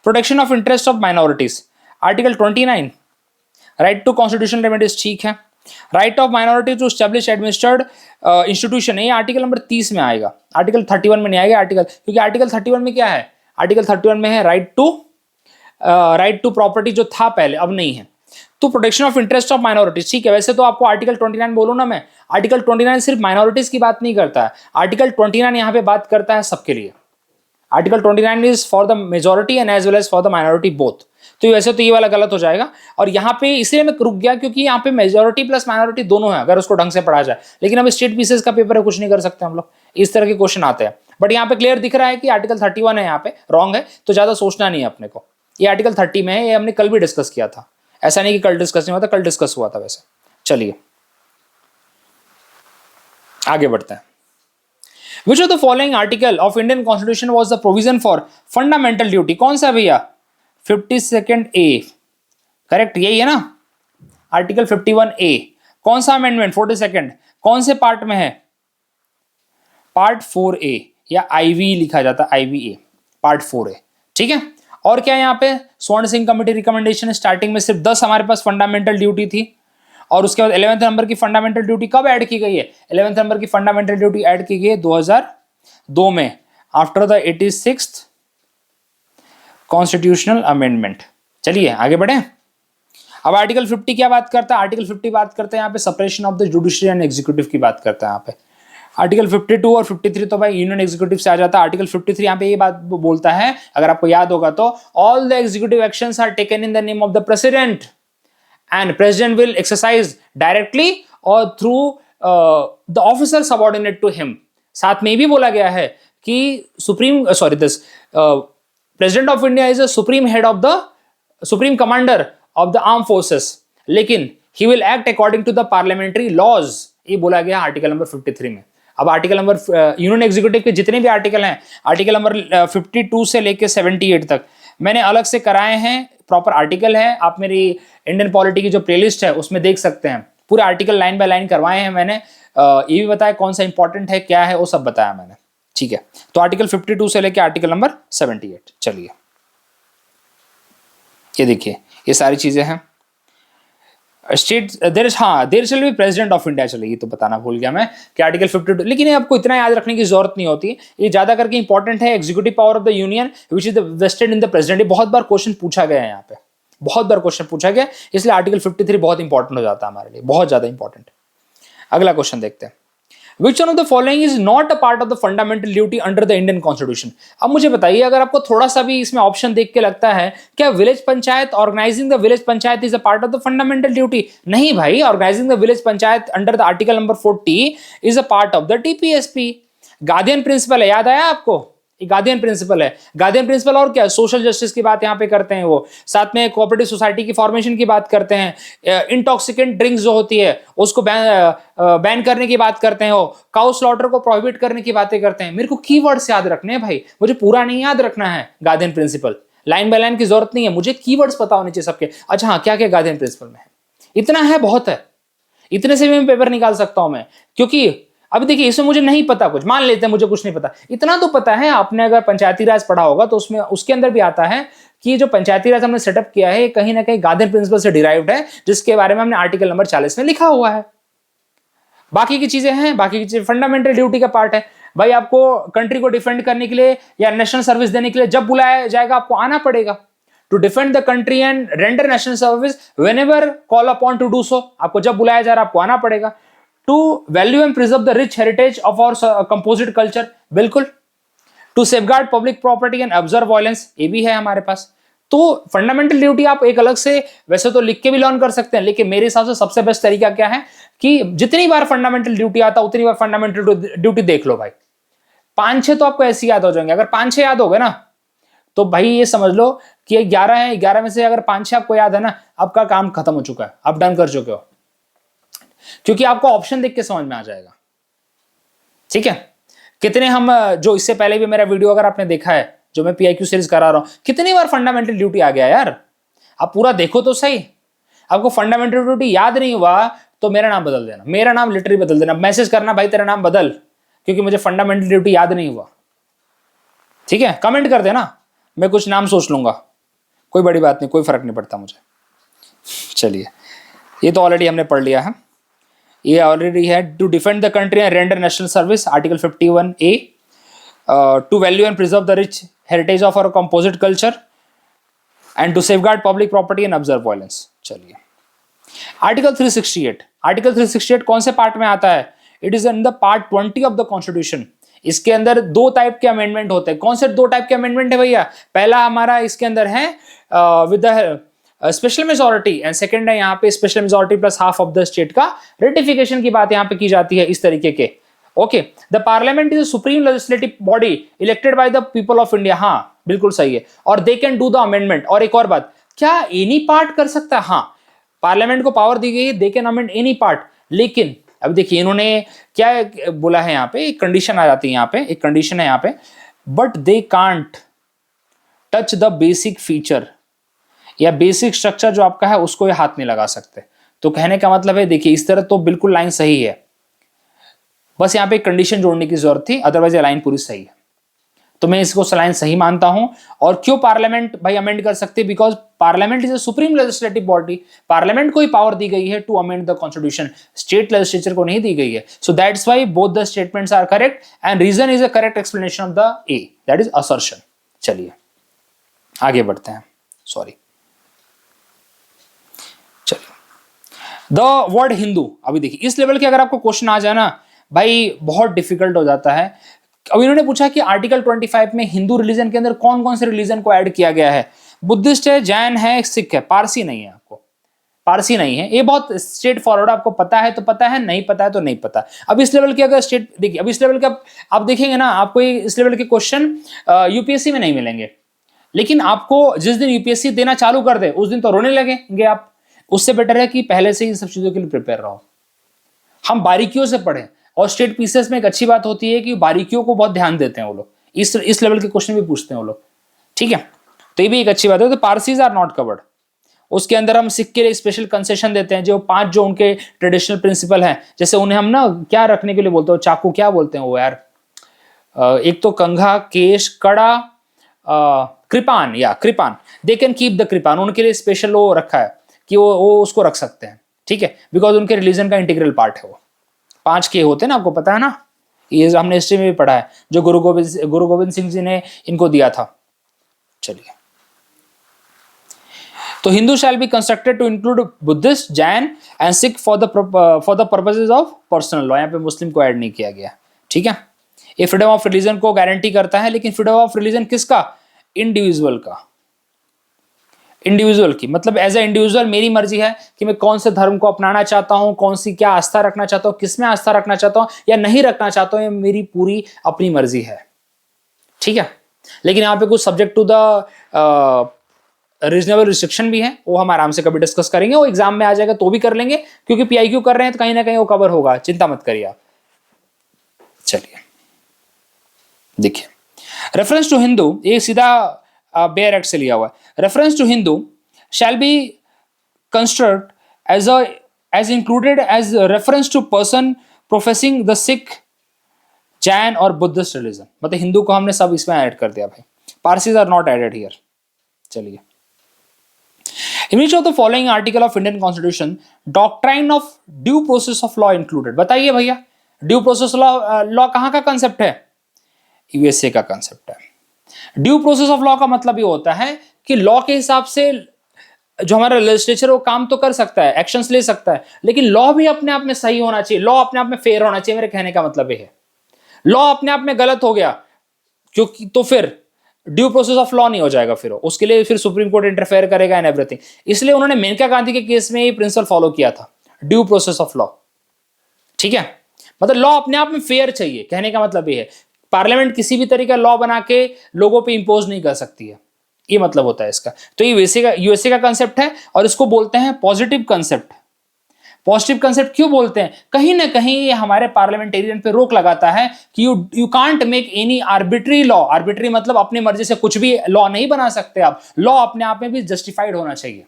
S1: Protection of interest of minorities, article 29। Right to constitutional remedies, ठीक है। Right of minority to establish administered institution, ये आर्टिकल नंबर 30 में आएगा, आर्टिकल 31 में नहीं आएगा आर्टिकल, क्योंकि आर्टिकल 31 में क्या है, आर्टिकल 31 में है राइट टू प्रॉपर्टी जो था पहले, अब नहीं है। तो protection of interest of minorities, ठीक है। वैसे तो आपको आर्टिकल 29 बोलूं ना मैं, आर्टिकल 29 सिर्फ माइनॉरिटीज की बात नहीं करता है, आर्टिकल 29 यहाँ पे बात करता है सबके लिए। Article 29 is for the majority and as well as for the minority both. तो वैसे तो ये वाला गलत हो जाएगा, और यहाँ पे इसलिए मैं रुक गया क्योंकि यहाँ पे मेजोरिटी प्लस माइनॉरिटी दोनों है अगर उसको ढंग से पढ़ा जाए। लेकिन अब स्टेट पीसेस का पेपर है, कुछ नहीं कर सकते हम लोग, इस तरह के क्वेश्चन आते हैं। बट यहाँ पे क्लियर दिख रहा है कि आर्टिकल 31 है, यहाँ पे रॉन्ग है, तो ज्यादा सोचना नहीं है अपने को। ये आर्टिकल 30 में है, ये हमने कल भी डिस्कस किया था, ऐसा नहीं कि कल डिस्कस नहीं हुआ था, कल डिस्कस हुआ था वैसे। चलिए आगे बढ़ते हैं। Which of the following article of Indian Constitution was the provision for fundamental duty? कौन सा भैया? 52nd A, करेक्ट यही है ना, आर्टिकल 51A। कौन सा अमेंडमेंट? 42nd, कौन से पार्ट में है? पार्ट 4A, या IV लिखा जाता है, IVA, पार्ट 4A, ठीक है। और क्या यहाँ पे स्वर्ण सिंह कमेटी रिकमेंडेशन, स्टार्टिंग में सिर्फ 10 हमारे पास फंडामेंटल ड्यूटी थी, और उसके बाद 11वें नंबर की फंडामेंटल ड्यूटी कब ऐड की गई है? 11वें नंबर की फंडामेंटल ड्यूटी ऐड की गई है 2002 में, after the 86th constitutional amendment. चलिए आगे बढ़े। अब आर्टिकल 50 क्या बात करता है? आर्टिकल 50 बात करते हैं यहाँ पे separation of the judiciary and executive की बात करता है यहाँ पे। आर्टिकल 52 और 53 तो भाई यूनियन एग्जीक्यूटिव से आ जाता है। आर्टिकल 53 यहाँ पे ये बात बोलता है, अगर आपको याद होगा तो, all the executive actions are taken in the name of the president and president will exercise directly or through the officer subordinate to him। साथ में भी बोला गया है कि president of India is a supreme head of the supreme commander of the armed forces, लेकिन he will act according to the parliamentary laws, ये बोला गया आर्टिकल नंबर 53 में। अब आर्टिकल नंबर यूनियन एग्जीक्यूटिव के जितने भी आर्टिकल हैं, आर्टिकल नंबर 52 से लेके 78 तक मैंने अलग से कराए हैं, प्रॉपर आर्टिकल है, आप मेरी इंडियन पॉलिटी की जो प्लेलिस्ट है उसमें देख सकते हैं, पूरे आर्टिकल लाइन बाय लाइन करवाए हैं मैंने। ये भी बताया कौन सा इंपॉर्टेंट है, क्या है, वो सब बताया मैंने, ठीक है। तो आर्टिकल 52 से लेके आर्टिकल नंबर 78। चलिए ये देखिए, ये सारी चीजें हैं। State there shall be president of India, चलिए ये तो बताना भूल गया मैं कि आर्टिकल 52, लेकिन ये आपको इतना याद रखने की जरूरत नहीं होती, ये ज्यादा करके इंपॉर्टेंट है। Executive power of the union which is vested in the president, ये बहुत बार क्वेश्चन पूछा गया है यहाँ पे, बहुत बार क्वेश्चन पूछा गया, इसलिए आर्टिकल 53 बहुत इंपॉर्टेंट हो जाता है हमारे लिए, बहुत ज्यादा इंपॉर्टेंट। अगला क्वेश्चन देखते हैं, Which one of the following is not a part of the fundamental duty under the Indian Constitution? अब मुझे बताइए, अगर आपको थोड़ा सा भी इसमें ऑप्शन देख के लगता है क्या village panchayat, organising the village panchayat is a part of the fundamental duty? नहीं भाई, organising the village panchayat under the article number 40 is a part of the DPSP. Guardian principle है, याद आया आपको? गार्डियन प्रिंसिपल है, गार्डियन प्रिंसिपल और क्या, सोशल जस्टिस की बात यहाँ पे करते हैं वो, साथ में कोऑपरेटिव सोसाइटी की फॉर्मेशन की बात करते हैं, इंटॉक्सिकेंट ड्रिंक्स जो होती है उसको बैन करने की बात करते हैं, वो काउ स्लॉटर को प्रोहिबिट करने की बातें करते हैं। मेरे को कीवर्ड्स याद रखने हैं भाई, मुझे पूरा नहीं याद रखना है guardian principle, line by line की जरूरत नहीं है, मुझे कीवर्ड्स पता होने चाहिए सबके। अच्छा हाँ, क्या क्या गार्डियन प्रिंसिपल में है, इतना है, बहुत है, इतने से भी मैं पेपर निकाल सकता हूं मैं, क्योंकि अब देखिए इसमें मुझे नहीं पता कुछ, मान लेते हैं मुझे कुछ नहीं पता, इतना तो पता है, आपने अगर पंचायती राज पढ़ा होगा तो उसमें उसके अंदर भी आता है कि जो पंचायती राज हमने सेटअप किया है कहीं ना कहीं गार्डियन प्रिंसिपल से डिराइव्ड है, जिसके बारे में हमने आर्टिकल नंबर 40 में लिखा हुआ है। बाकी की चीजें हैं, बाकी की चीजें फंडामेंटल ड्यूटी का पार्ट है भाई, आपको कंट्री को डिफेंड करने के लिए या नेशनल सर्विस देने के लिए जब बुलाया जाएगा आपको आना पड़ेगा। To defend the country and render national service whenever call upon to do so, आपको जब बुलाया जा रहा है आपको आना पड़ेगा। To value and preserve the rich heritage of our composite culture, बिल्कुल। To safeguard public property and observe violence, ये भी है हमारे पास। तो फंडामेंटल ड्यूटी आप एक अलग से वैसे तो लिख के भी लर्न कर सकते हैं, लेकिन मेरे हिसाब से सबसे बेस्ट तरीका क्या है कि जितनी बार फंडामेंटल ड्यूटी आता उतनी बार फंडामेंटल ड्यूटी देख लो भाई, 5-6 तो आपको ऐसे याद हो जाएंगे। अगर 5-6 याद हो गए ना तो भाई ये समझ लो कि 11 है, 11 में से अगर 5-6 आपको याद है ना, आपका काम खत्म हो चुका है, आप डन कर चुके हो, क्योंकि आपको ऑप्शन देख के समझ में आ जाएगा। ठीक है, कितने हम जो इससे पहले भी मेरा वीडियो अगर आपने देखा है जो मैं पीआईक्यू सीरीज करा रहा हूं, कितनी बार फंडामेंटल ड्यूटी आ गया यार, आप पूरा देखो तो सही। आपको फंडामेंटल ड्यूटी याद नहीं हुआ तो मेरा नाम बदल देना, मेरा नाम लिटरली बदल देना, मैसेज करना भाई तेरा नाम बदल, क्योंकि मुझे फंडामेंटल ड्यूटी याद नहीं हुआ। ठीक है, कमेंट कर देना, मैं कुछ नाम सोच लूंगा, कोई बड़ी बात नहीं, कोई फर्क नहीं पड़ता मुझे। चलिए, ये तो ऑलरेडी हमने पढ़ लिया है, ये ऑलरेडी है। To defend the country and render national service, article 51A। To value and preserve the rich heritage of our composite culture and to safeguard public property and observe violence. चलिए, article 368, article 368 कौन से part में आता है? It is in the part 20 of the constitution. इसके अंदर 2 type के amendment होते हैं। कौन से 2 टाइप के अमेंडमेंट है भैया? पहला हमारा इसके अंदर है with the special majority, and second है यहाँ पे special majority plus half of the state का रेटिफिकेशन की बात यहाँ पे की जाती है इस तरीके के। Okay, the parliament is supreme legislative body elected by the people of India. हाँ बिल्कुल सही है, और they can do the amendment. और एक और बात, क्या एनी पार्ट कर सकता है? हाँ, पार्लियामेंट को पावर दी गई है, they can amend any part. लेकिन अब देखिए इन्होंने क्या बोला है यहाँ पे, एक कंडीशन आ जाती है यहाँ पे, एक कंडीशन है यहाँ पे, but they can't touch the basic feature या बेसिक स्ट्रक्चर जो आपका है उसको ये हाथ नहीं लगा सकते। तो कहने का मतलब है, देखिए इस तरह तो बिल्कुल लाइन सही है, बस यहाँ पे एक कंडीशन जोड़ने की जरूरत थी, अदरवाइज लाइन पूरी सही है। तो मैं इसको लाइन सही मानता हूं। और क्यों पार्लियामेंट भाई अमेंड कर सकते? Because parliament is a supreme legislative body, parliament को ही पावर दी गई है to amend the constitution, state legislature को नहीं दी गई है। So that's why both the statements are correct and reason is a correct explanation of the A, that is assertion. चलिए आगे बढ़ते हैं, सॉरी। चलिए, द वर्ड हिंदू, अभी देखिए इस लेवल के अगर आपको क्वेश्चन आ जाए ना भाई, बहुत डिफिकल्ट हो जाता है। अब इन्होंने पूछा कि आर्टिकल 25 में हिंदू रिलीजन के अंदर कौन कौन से रिलीजन को ऐड किया गया है? बुद्धिस्ट है, जैन है, सिख है, पारसी नहीं है। आपको पारसी नहीं है, ये बहुत स्ट्रेट फॉरवर्ड, आपको पता है तो पता है, नहीं पता है तो नहीं पता। अब इस लेवल के अगर स्टेट देखिए, अब इस लेवल का आप देखेंगे ना, आपको इस लेवल के क्वेश्चन यूपीएससी में नहीं मिलेंगे, लेकिन आपको जिस दिन यूपीएससी देना चालू कर दे उस दिन तो रोने लगेंगे आप। उससे बेटर है कि पहले से इन सब चीजों के लिए प्रिपेयर रहो, हम बारीकियों से पढ़ें। और स्टेट पीसीएस में एक अच्छी बात होती है कि बारीकियों को बहुत ध्यान देते हैं वो लोग, इस लेवल के क्वेश्चन भी पूछते हैं वो लोग। ठीक है, तो ये भी एक अच्छी बात है। तो पारसीज आर नॉट कवर्ड। उसके अंदर हम सिख के लिए स्पेशल कंसेशन देते हैं, जो 5 जो उनके ट्रेडिशनल प्रिंसिपल हैं, जैसे उन्हें हम ना क्या रखने के लिए बोलते हो, चाकू क्या बोलते हैं वो यार, एक तो कंघा, केश, कड़ा, कृपान, या कृपान, दे कैन कीप द कृपान, उनके लिए स्पेशल वो रखा है कि वो उसको रख सकते हैं। ठीक है, बिकॉज उनके रिलीजन का इंटीग्रल पार्ट है वो। 5 के होते हैं ना, आपको पता है ना, ये हमने हिस्ट्री में भी पढ़ा है, जो गुरु गोविंद सिंह जी ने इनको दिया था। चलिए, तो Hindu shall be constructed to include Buddhist, Jain and Sikh for the purposes of personal law. यहाँ पे मुस्लिम को ऐड नहीं किया गया, ठीक है। ये फ्रीडम ऑफ रिलीजन को गारंटी करता है, लेकिन फ्रीडम ऑफ रिलीजन किसका? इंडिविजुअल का, इंडिविजुअल की, मतलब एज ए इंडिविजुअल मेरी मर्जी है कि मैं कौन से धर्म को अपनाना चाहता हूं, कौन सी क्या आस्था रखना चाहता हूं, किसमें आस्था रखना चाहता हूं या नहीं रखना चाहता हूं, ये मेरी पूरी अपनी मर्जी है, ठीक है। लेकिन यहाँ पे कुछ subject to the reasonable restriction भी है, वो हम आराम से कभी डिस्कस करेंगे, वो एग्जाम में आ जाएगा तो भी कर लेंगे, क्योंकि पीआईक्यू कर रहे हैं तो कहीं ना कहीं वो कवर होगा, चिंता मत करिए आप। चलिए देखिए, रेफरेंस टू हिंदू, ये सीधा बेयर एक्ट से लिया हुआ है। Reference to Hindu shall be construct as included as reference to person professing the Sikh, Jain और बुद्धिस्ट रिलीजन। मतलब हिंदू को हमने सब इसमें ऐड कर दिया भाई, Parsis are not added here. चलिए, in which of the following article of Indian Constitution doctrine of due process of law included? बताइए भैया, ड्यू प्रोसेस लॉ कहाँ का कंसेप्ट है? यूएसए का कंसेप्ट है। ड्यू प्रोसेस ऑफ लॉ का मतलब ये होता है कि लॉ के हिसाब से जो हमारा लेजिस्लेचर वो काम तो कर सकता है, एक्शंस ले सकता है, लेकिन लॉ भी अपने आप में सही होना चाहिए, लॉ अपने आप में फेयर होना चाहिए। मेरे कहने का मतलब ये है, लॉ अपने आप में गलत हो गया क्योंकि तो फिर ड्यू प्रोसेस ऑफ लॉ नहीं हो जाएगा, फिर उसके लिए फिर सुप्रीम कोर्ट इंटरफेयर करेगा एंड एवरीथिंग। इसलिए उन्होंने मेनका गांधी के केस में ये प्रिंसिपल फॉलो किया था, ड्यू प्रोसेस ऑफ लॉ, ठीक है। मतलब लॉ अपने आप में फेयर चाहिए, कहने का मतलब ये है पार्लियामेंट किसी भी तरीके का लॉ बना के लोगों पे इंपोज नहीं कर सकती है, ये मतलब होता है इसका। तो ये यूएसए का कंसेप्ट है और इसको बोलते हैं पॉजिटिव कंसेप्ट। पॉजिटिव कंसेप्ट क्यों बोलते हैं? कहीं ना कहीं ये हमारे पार्लियामेंटेरियन पे रोक लगाता है कि you can't make any arbitrary law. Arbitrary मतलब अपनी मर्जी से कुछ भी लॉ नहीं बना सकते आप। लॉ अपने आप में भी जस्टिफाइड होना चाहिए,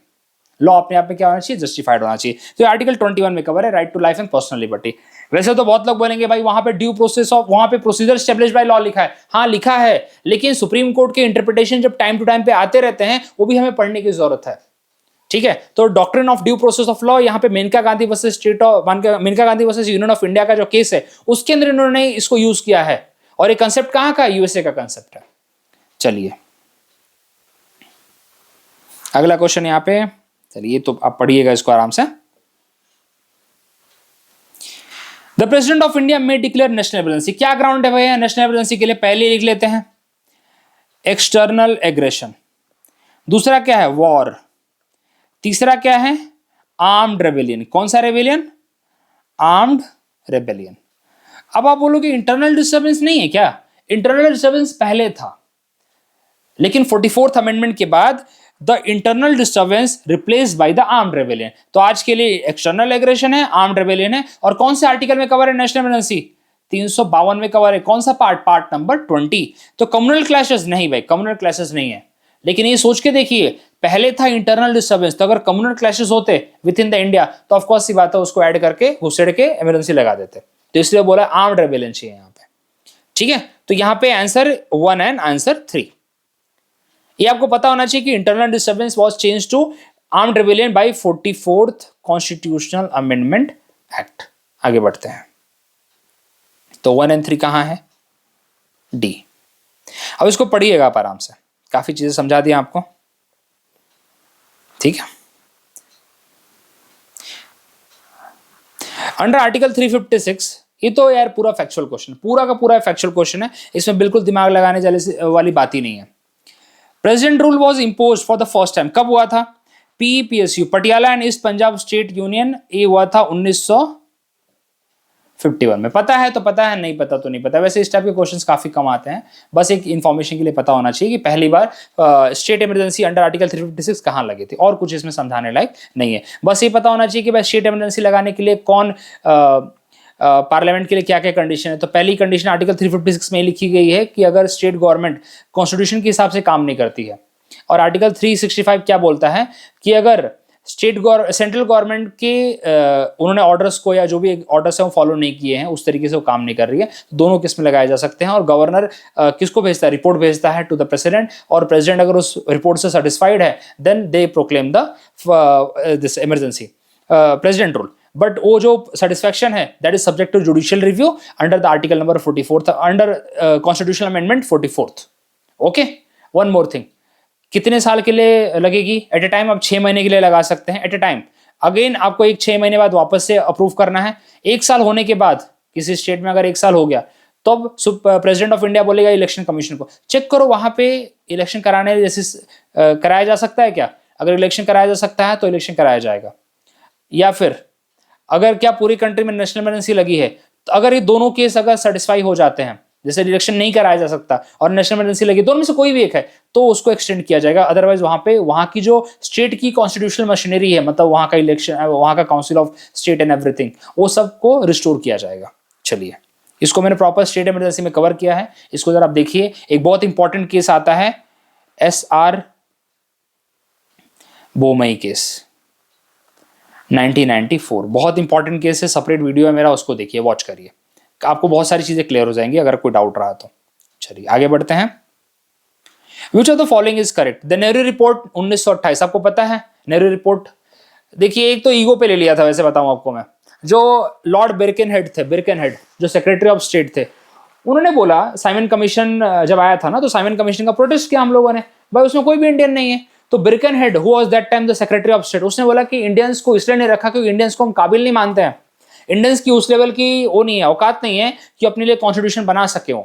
S1: लॉ अपने आप में क्या होना चाहिए? जस्टिफाइड होना चाहिए। तो आर्टिकल 21 में कवर है, right to life and personal liberty. वैसे तो बहुत लोग बोलेंगे भाई वहां पे ड्यू प्रोसेस ऑफ, वहां पे प्रोसीजर स्टेब्लिश बाय लॉ लिखा है। हाँ लिखा है, लेकिन सुप्रीम कोर्ट के इंटरप्रिटेशन जब टाइम टू टाइम पे आते रहते हैं वो भी हमें पढ़ने की जरूरत है, ठीक है। तो doctrine of due process of law, यहाँ पे Menaka Gandhi versus state of Menaka Gandhi versus union of India का जो केस है उसके अंदर इन्होंने इसको यूज किया है। और ये कंसेप्ट कहां का? यूएसए का कंसेप्ट है। चलिए अगला क्वेश्चन यहाँ पे, चलिए तो आप पढ़िएगा इसको आराम से। द प्रेसिडेंट ऑफ इंडिया में डिक्लेयर नेशनल इमरजेंसी। क्या ग्राउंड है भैया नेशनल इमरजेंसी के लिए? पहले लिख लेते हैं एक्सटर्नल एग्रेशन, दूसरा क्या है? वॉर, तीसरा क्या है? Armed rebellion. कौन सा रेबेलियन? Armed rebellion. अब आप बोलोगे इंटरनल डिस्टर्बेंस नहीं है क्या? इंटरनल डिस्टर्बेंस पहले था, लेकिन 44th अमेंडमेंट के बाद the internal disturbance replaced by the armed rebellion. तो आज के लिए एक्सटर्नल एग्रेशन है, आर्म्ड रेबेलियन है। और कौन से आर्टिकल में कवर है नेशनल इमरजेंसी? 352 में कवर है। कौन सा पार्ट? Part number 20। तो कम्युनल क्लैशेस नहीं भाई, कम्युनल क्लैशेस नहीं है। लेकिन ये सोच के देखिए, पहले था इंटरनल डिस्टर्बेंस, तो अगर कम्युनल क्लैशेस होते विद इन द इंडिया तो ऑफकोर्स सी बात है उसको ऐड करके घुसेड़ के इमरजेंसी लगा देते। तो इसलिए बोला आर्म्ड रेबेलियन चाहिए यहाँ पे, ठीक है। तो यहाँ पे आंसर 1 एंड आंसर 3। ये आपको पता होना चाहिए कि internal disturbance was change to armed rebellion by 44th constitutional amendment act. आगे बढ़ते हैं। तो 1 एंड 3 कहां है? डी। अब इसको पढ़िएगा आप आराम से, काफी चीजें समझा दी आपको, ठीक है। अंडर आर्टिकल 356, ये तो यार पूरा फैक्चुअल क्वेश्चन, पूरा का पूरा फैक्चुअल क्वेश्चन है, इसमें बिल्कुल दिमाग लगाने वाली बात ही नहीं है। President rule was imposed for the first time, कब हुआ था? PEPSU, Patiala and east Punjab state union, ये हुआ था 1951 में। पता है तो पता है, नहीं पता तो नहीं पता। वैसे इस टाइप के क्वेश्चंस काफी कम आते हैं, बस एक इंफॉर्मेशन के लिए पता होना चाहिए कि पहली बार स्टेट इमरजेंसी अंडर आर्टिकल 356 कहां लगी थी, और कुछ इसमें समझाने लायक नहीं है। बस ये पता होना चाहिए कि भाई स्टेट इमरजेंसी लगाने के लिए कौन पार्लियामेंट के लिए क्या क्या कंडीशन है। तो पहली कंडीशन आर्टिकल 356 में लिखी गई है कि अगर स्टेट गवर्नमेंट कॉन्स्टिट्यूशन के हिसाब से काम नहीं करती है। और आर्टिकल 365 क्या बोलता है कि अगर सेंट्रल गवर्नमेंट के उन्होंने ऑर्डर्स को या जो भी ऑर्डर्स है वो फॉलो नहीं किए हैं, उस तरीके से वो काम नहीं कर रही है, तो दोनों किस में लगाए जा सकते हैं। और गवर्नर किसको भेजता है? रिपोर्ट भेजता है टू द प्रेसिडेंट, और प्रेसिडेंट अगर उस रिपोर्ट से सेटिस्फाइड है then they proclaim the this emergency. President rule, but वो जो सेटिस्फैक्शन है that is subject to judicial review under the article number 44 under constitutional amendment 44। Okay, one more thing, कितने साल के लिए लगेगी एट ए टाइम? आप 6 महीने के लिए लगा सकते हैं एट ए टाइम। अगेन आपको 6 महीने बाद वापस से अप्रूव करना है। 1 साल होने के बाद किसी स्टेट में अगर 1 साल हो गया तो अब प्रेसिडेंट ऑफ इंडिया बोलेगा इलेक्शन कमीशन को चेक करो वहां पे इलेक्शन कराने जैसे कराया जा सकता है क्या? अगर इलेक्शन कराया जा सकता है तो इलेक्शन कराया जाएगा। या फिर अगर क्या पूरी कंट्री में नेशनल इमरजेंसी लगी है तो अगर ये दोनों केस अगर सेटिस्फाई हो जाते हैं, जैसे इलेक्शन नहीं कराया जा सकता और नेशनल इमरजेंसी लगी, दोनों में से कोई भी एक है, तो उसको एक्सटेंड किया जाएगा। अदरवाइज वहां पे वहां की जो स्टेट की कॉन्स्टिट्यूशनल मशीनरी है, मतलब वहां का इलेक्शन, वहां का council of state and everything, वो सबको रिस्टोर किया जाएगा। चलिए, इसको मैंने प्रॉपर स्टेट इमरजेंसी में कवर किया है। इसको जरा आप देखिए, एक बहुत इंपॉर्टेंट केस आता है SR बोमई केस 1994, बहुत इंपॉर्टेंट केस है, सेपरेट वीडियो है मेरा, उसको देखिए, वॉच करिए, आपको बहुत सारी चीजें क्लियर हो जाएंगी अगर कोई डाउट रहा तो। चलिए आगे बढ़ते हैं। विच of the following is correct? The Nehru report 1928, आपको पता है नेहरू रिपोर्ट? देखिए, एक तो ईगो पे ले लिया था, वैसे बताऊं आपको मैं, जो लॉर्ड बिरकेनहेड थे, बिरकेनहेड जो सेक्रेटरी ऑफ स्टेट थे, उन्होंने बोला, साइमन कमीशन जब आया था ना, तो साइमन कमीशन का प्रोटेस्ट किया हम लोगों ने, भाई उसमें कोई भी इंडियन नहीं है। तो Birkenhead who was that time the secretary of state, उसने बोला कि इंडियंस को इसलिए नहीं रखा क्योंकि इंडियंस को हम काबिल नहीं मानते हैं, इंडियंस की उस लेवल की वो नहीं है, औकात नहीं है कि अपने लिए कॉन्स्टिट्यूशन बना सके हो।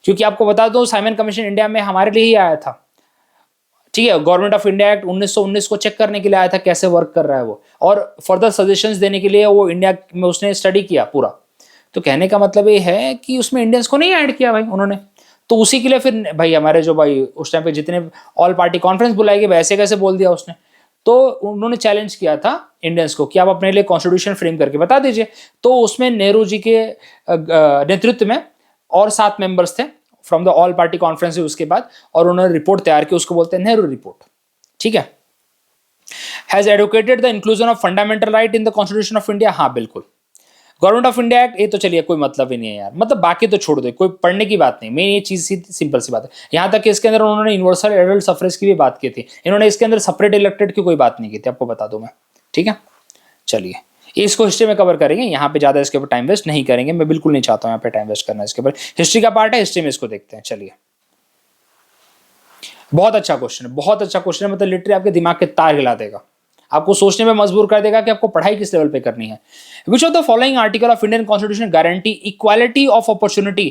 S1: क्योंकि आपको बता दो, साइमन कमीशन इंडिया में हमारे लिए ही आया था, ठीक है, गवर्नमेंट ऑफ इंडिया एक्ट 1919 को चेक करने के लिए आया था कैसे वर्क कर रहा है वो, और फर्दर सजेशंस देने के लिए वो इंडिया में उसने स्टडी किया पूरा। तो कहने का मतलब ये है कि उसमें इंडियंस को नहीं ऐड किया भाई उन्होंने, तो उसी के लिए फिर भाई हमारे जो भाई उस टाइम पे जितने ऑल पार्टी कॉन्फ्रेंस बुलाई गई, वैसे कैसे बोल दिया उसने। तो उन्होंने चैलेंज किया था इंडियंस को कि आप अपने लिए कॉन्स्टिट्यूशन फ्रेम करके बता दीजिए। तो उसमें नेहरू जी के नेतृत्व में और 7 मेंबर्स थे from the all party conference उसके बाद, और उन्होंने रिपोर्ट तैयार की, उसको बोलते हैं नेहरू रिपोर्ट। ठीक है। Has advocated the inclusion of fundamental right in the constitution of India? हाँ बिल्कुल। गवर्नमेंट ऑफ इंडिया एक्ट, ये तो चलिए कोई मतलब ही नहीं है यार, मतलब बाकी तो छोड़ दो, कोई पढ़ने की बात नहीं, मेन ये चीज सिंपल सी बात है। यहां तक कि इसके अंदर उन्होंने यूनिवर्सल एडल्ट सफरेज की भी बात की थी, इन्होंने इसके अंदर सेपरेट इलेक्टेड की कोई बात नहीं की थी, आपको बता दूं मैं। ठीक है, चलिए इसको हिस्ट्री में कवर करेंगे, यहाँ पे ज्यादा इसके ऊपर टाइम वेस्ट नहीं करेंगे, मैं बिल्कुल नहीं चाहता हूँ यहाँ पे टाइम वेस्ट करना, इसके ऊपर हिस्ट्री का पार्ट है, हिस्ट्री में इसको देखते हैं। चलिए, बहुत अच्छा क्वेश्चन है, बहुत अच्छा क्वेश्चन है, मतलब लिटरली आपके दिमाग के तार हिला देगा, आपको सोचने में मजबूर कर देगा कि आपको पढ़ाई किस लेवल पे करनी है। Which of the following article of Indian constitution guarantee equality of opportunity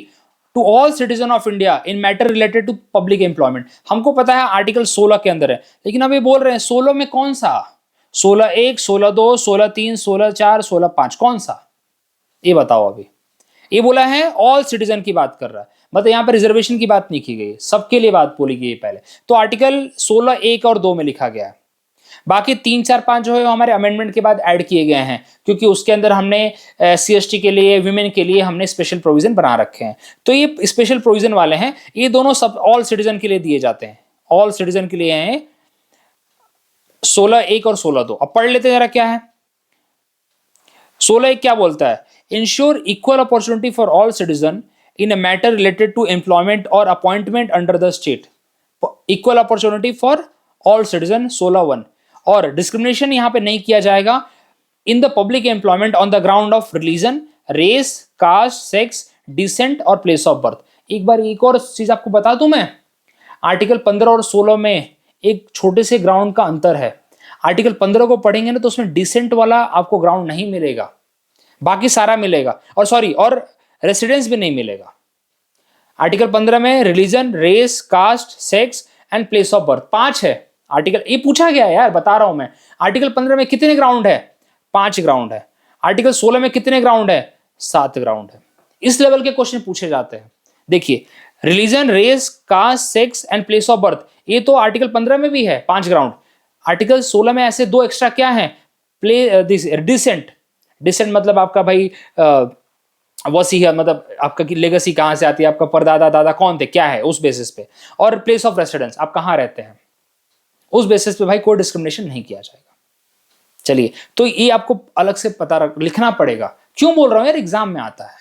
S1: to all citizen of India in matter related to public employment? हमको पता है आर्टिकल 16 के अंदर है, लेकिन अब ये बोल रहे हैं 16 में कौन सा? 16(1), 16(2), 16(3), 16(4), 16(5), कौन सा? ये बताओ। अभी ये बोला है ऑल सिटीजन की बात कर रहा है, मतलब यहाँ पर रिजर्वेशन की बात नहीं की गई, सबके लिए बात बोली गई है पहले। तो आर्टिकल 16(1) और 2 में लिखा गया है, बाकी 3, 4, 5 जो है हमारे अमेंडमेंट के बाद ऐड किए गए हैं, क्योंकि उसके अंदर हमने CST के लिए, विमेन के लिए हमने स्पेशल प्रोविजन बना रखे हैं। तो ये स्पेशल प्रोविजन वाले हैं, ये दोनों सब ऑल सिटीजन के लिए दिए जाते हैं, ऑल सिटीजन के लिए हैं 16(1) और 16(2). अब पढ़ लेते जरा क्या है 16(1) क्या बोलता है? Ensure equal opportunity for all citizen in a matter related to employment और appointment under the state, equal opportunity for all citizen 16(1). और डिस्क्रिमिनेशन यहां पे नहीं किया जाएगा in the public employment on the ground of religion, race, caste, sex, descent और place of birth. एक बार एक और चीज आपको बता दूं मैं, आर्टिकल 15 और 16 में एक छोटे से ग्राउंड का अंतर है। आर्टिकल 15 को पढ़ेंगे ना तो उसमें डिसेंट वाला आपको ग्राउंड नहीं मिलेगा, बाकी सारा मिलेगा, और सॉरी, और रेसिडेंस भी नहीं मिलेगा। आर्टिकल 15 में religion, race, caste, sex and place of birth 5 है। आर्टिकल ये पूछा गया है यार, बता रहा हूं मैं। आर्टिकल 15 में कितने ग्राउंड है? 5 ग्राउंड है। आर्टिकल 16 में कितने ग्राउंड है? 7 ग्राउंड है। इस लेवल के क्वेश्चन पूछे जाते हैं। देखिए, religion, race, caste, sex and place of birth, ये तो आर्टिकल 15 में भी है 5 ग्राउंड। आर्टिकल 16 में ऐसे 2 एक्स्ट्रा क्या है? डिसेंट, डिसेंट मतलब आपका भाई वसी है, मतलब आपका लेगेसी कहां से आती है, आपका परदादा दादा कौन थे, क्या है, उस बेसिस पे। और प्लेस ऑफ रेसिडेंस, आप कहां रहते हैं, उस बेसिस पे भाई कोई डिस्क्रिमिनेशन नहीं किया जाएगा। चलिए, तो ये आपको अलग से लिखना पड़ेगा। क्यों बोल रहा हूं यार, एग्जाम में आता है,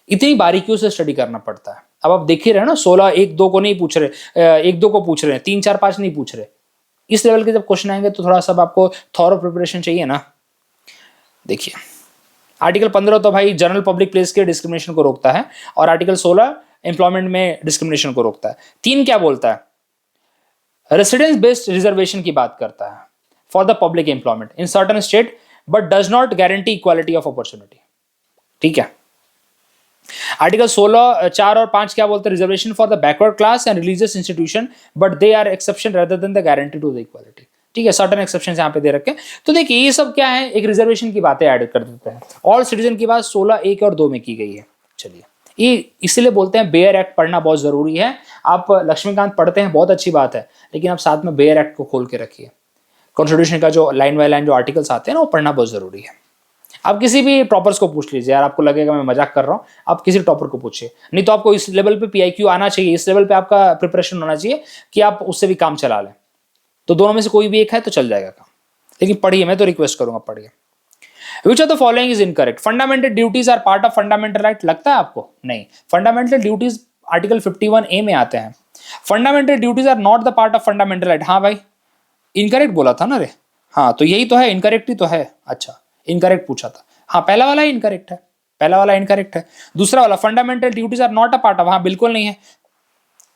S1: इतनी बारीकियों से स्टडी करना पड़ता है। अब आप देख ही रहे ना, 16(1), 2 को नहीं पूछ रहे, 1, 2 को पूछ रहे हैं, 3, 4, 5 नहीं पूछ रहे। इस लेवल के जब क्वेश्चन आएंगे तो थोड़ा सा आपको थॉरो प्रिपरेशन चाहिए ना। देखिए आर्टिकल 15 तो भाई जनरल पब्लिक प्लेस के डिस्क्रिमिनेशन को रोकता है, और आर्टिकल 16 एम्प्लॉयमेंट में डिस्क्रिमिनेशन को रोकता है। 3 क्या बोलता है? रेसिडेंस बेस्ड रिजर्वेशन की बात करता है for the public employment in certain state but does not guarantee equality of opportunity. ठीक है। आर्टिकल 16 4 और 5 क्या बोलते हैं? Reservation for the backward class and religious institution but they are exception rather than the guarantee to the equality. ठीक है, certain exception यहाँ पे दे रखे हैं। तो देखिए ये सब क्या है, एक रिजर्वेशन की बातें ऐड कर देते हैं। ऑल सिटीजन की बात 16 1 और 2 में की गई है। चलिए ये इसलिए बोलते हैं बेयर एक्ट पढ़ना बहुत जरूरी है। आप लक्ष्मीकांत पढ़ते हैं बहुत अच्छी बात है, लेकिन आप साथ में बेयर एक्ट को खोल के रखिए। कॉन्स्टिट्यूशन का जो लाइन बाय लाइन जो आर्टिकल्स आते हैं ना वो पढ़ना बहुत जरूरी है। आप किसी भी टॉपर्स को पूछ लीजिए, यार आपको लगेगा मैं मजाक कर रहा हूँ, आप किसी टॉपर को पूछिए। नहीं तो आपको इस लेवल पे पीआईक्यू आना चाहिए, इस लेवल पे आपका प्रिपरेशन होना चाहिए कि आप उससे भी काम चला लें। तो दोनों में से कोई भी एक है तो चल जाएगा काम, लेकिन पढ़िए, मैं तो रिक्वेस्ट करूंगा पढ़िए। Which of the following is incorrect? Fundamental duties are part of fundamental right. लगता है आपको? नहीं, फंडामेंटल ड्यूटीज आर्टिकल 51A में आते हैं। Fundamental duties are not the part of fundamental right. हाँ भाई इनकरेक्ट बोला था ना रे। हाँ तो यही तो है, इनकरेक्ट ही तो है। अच्छा इनकरेक्ट पूछा था। हाँ पहला वाला इनकरेक्ट है, पहला वाला इनकरेक्ट है। दूसरा वाला fundamental duties are not a part of, हाँ बिल्कुल नहीं है।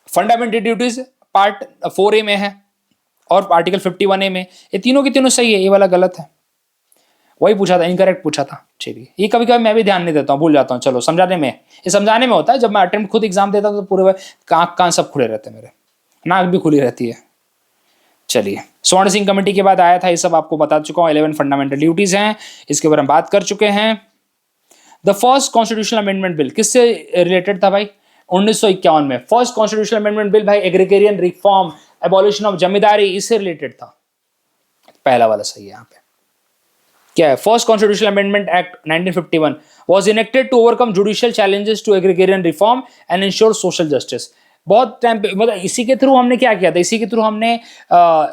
S1: फंडामेंटल ड्यूटीज पार्ट 4A में है और आर्टिकल 51A में, ये तीनों की तीनों सही है, ये वाला गलत है। वही पूछा था, इनकरेक्ट पूछा था। चलिए ये कभी कभी मैं भी ध्यान नहीं देता हूँ, भूल जाता हूँ। चलो समझाने में, ये समझाने में होता है। जब मैं अटेम्प्ट खुद एग्जाम देता हूँ तो पूरे कान सब खुले रहते हैं, मेरे नाक भी खुली रहती है। चलिए स्वर्ण सिंह कमेटी के बाद आया था, ये सब आपको बता चुका हूँ। 11 फंडामेंटल ड्यूटीज हैं, इसके बारे में बात कर चुके हैं। The first constitutional amendment bill किससे रिलेटेड था भाई? 1951 में फर्स्ट कॉन्स्टिट्यूशनल अमेंडमेंट बिल भाई एग्रीगेरियन रिफॉर्म, एबॉलिशन ऑफ जमींदारी, इससे रिलेटेड था। पहला वाला सही है। यहाँ पे क्या है? First constitutional amendment act 1951 was enacted to overcome judicial challenges to agrarian reform and ensure social justice। बहुत टाइम पे मतलब इसी के थ्रू हमने क्या किया था? इसी के थ्रू हमने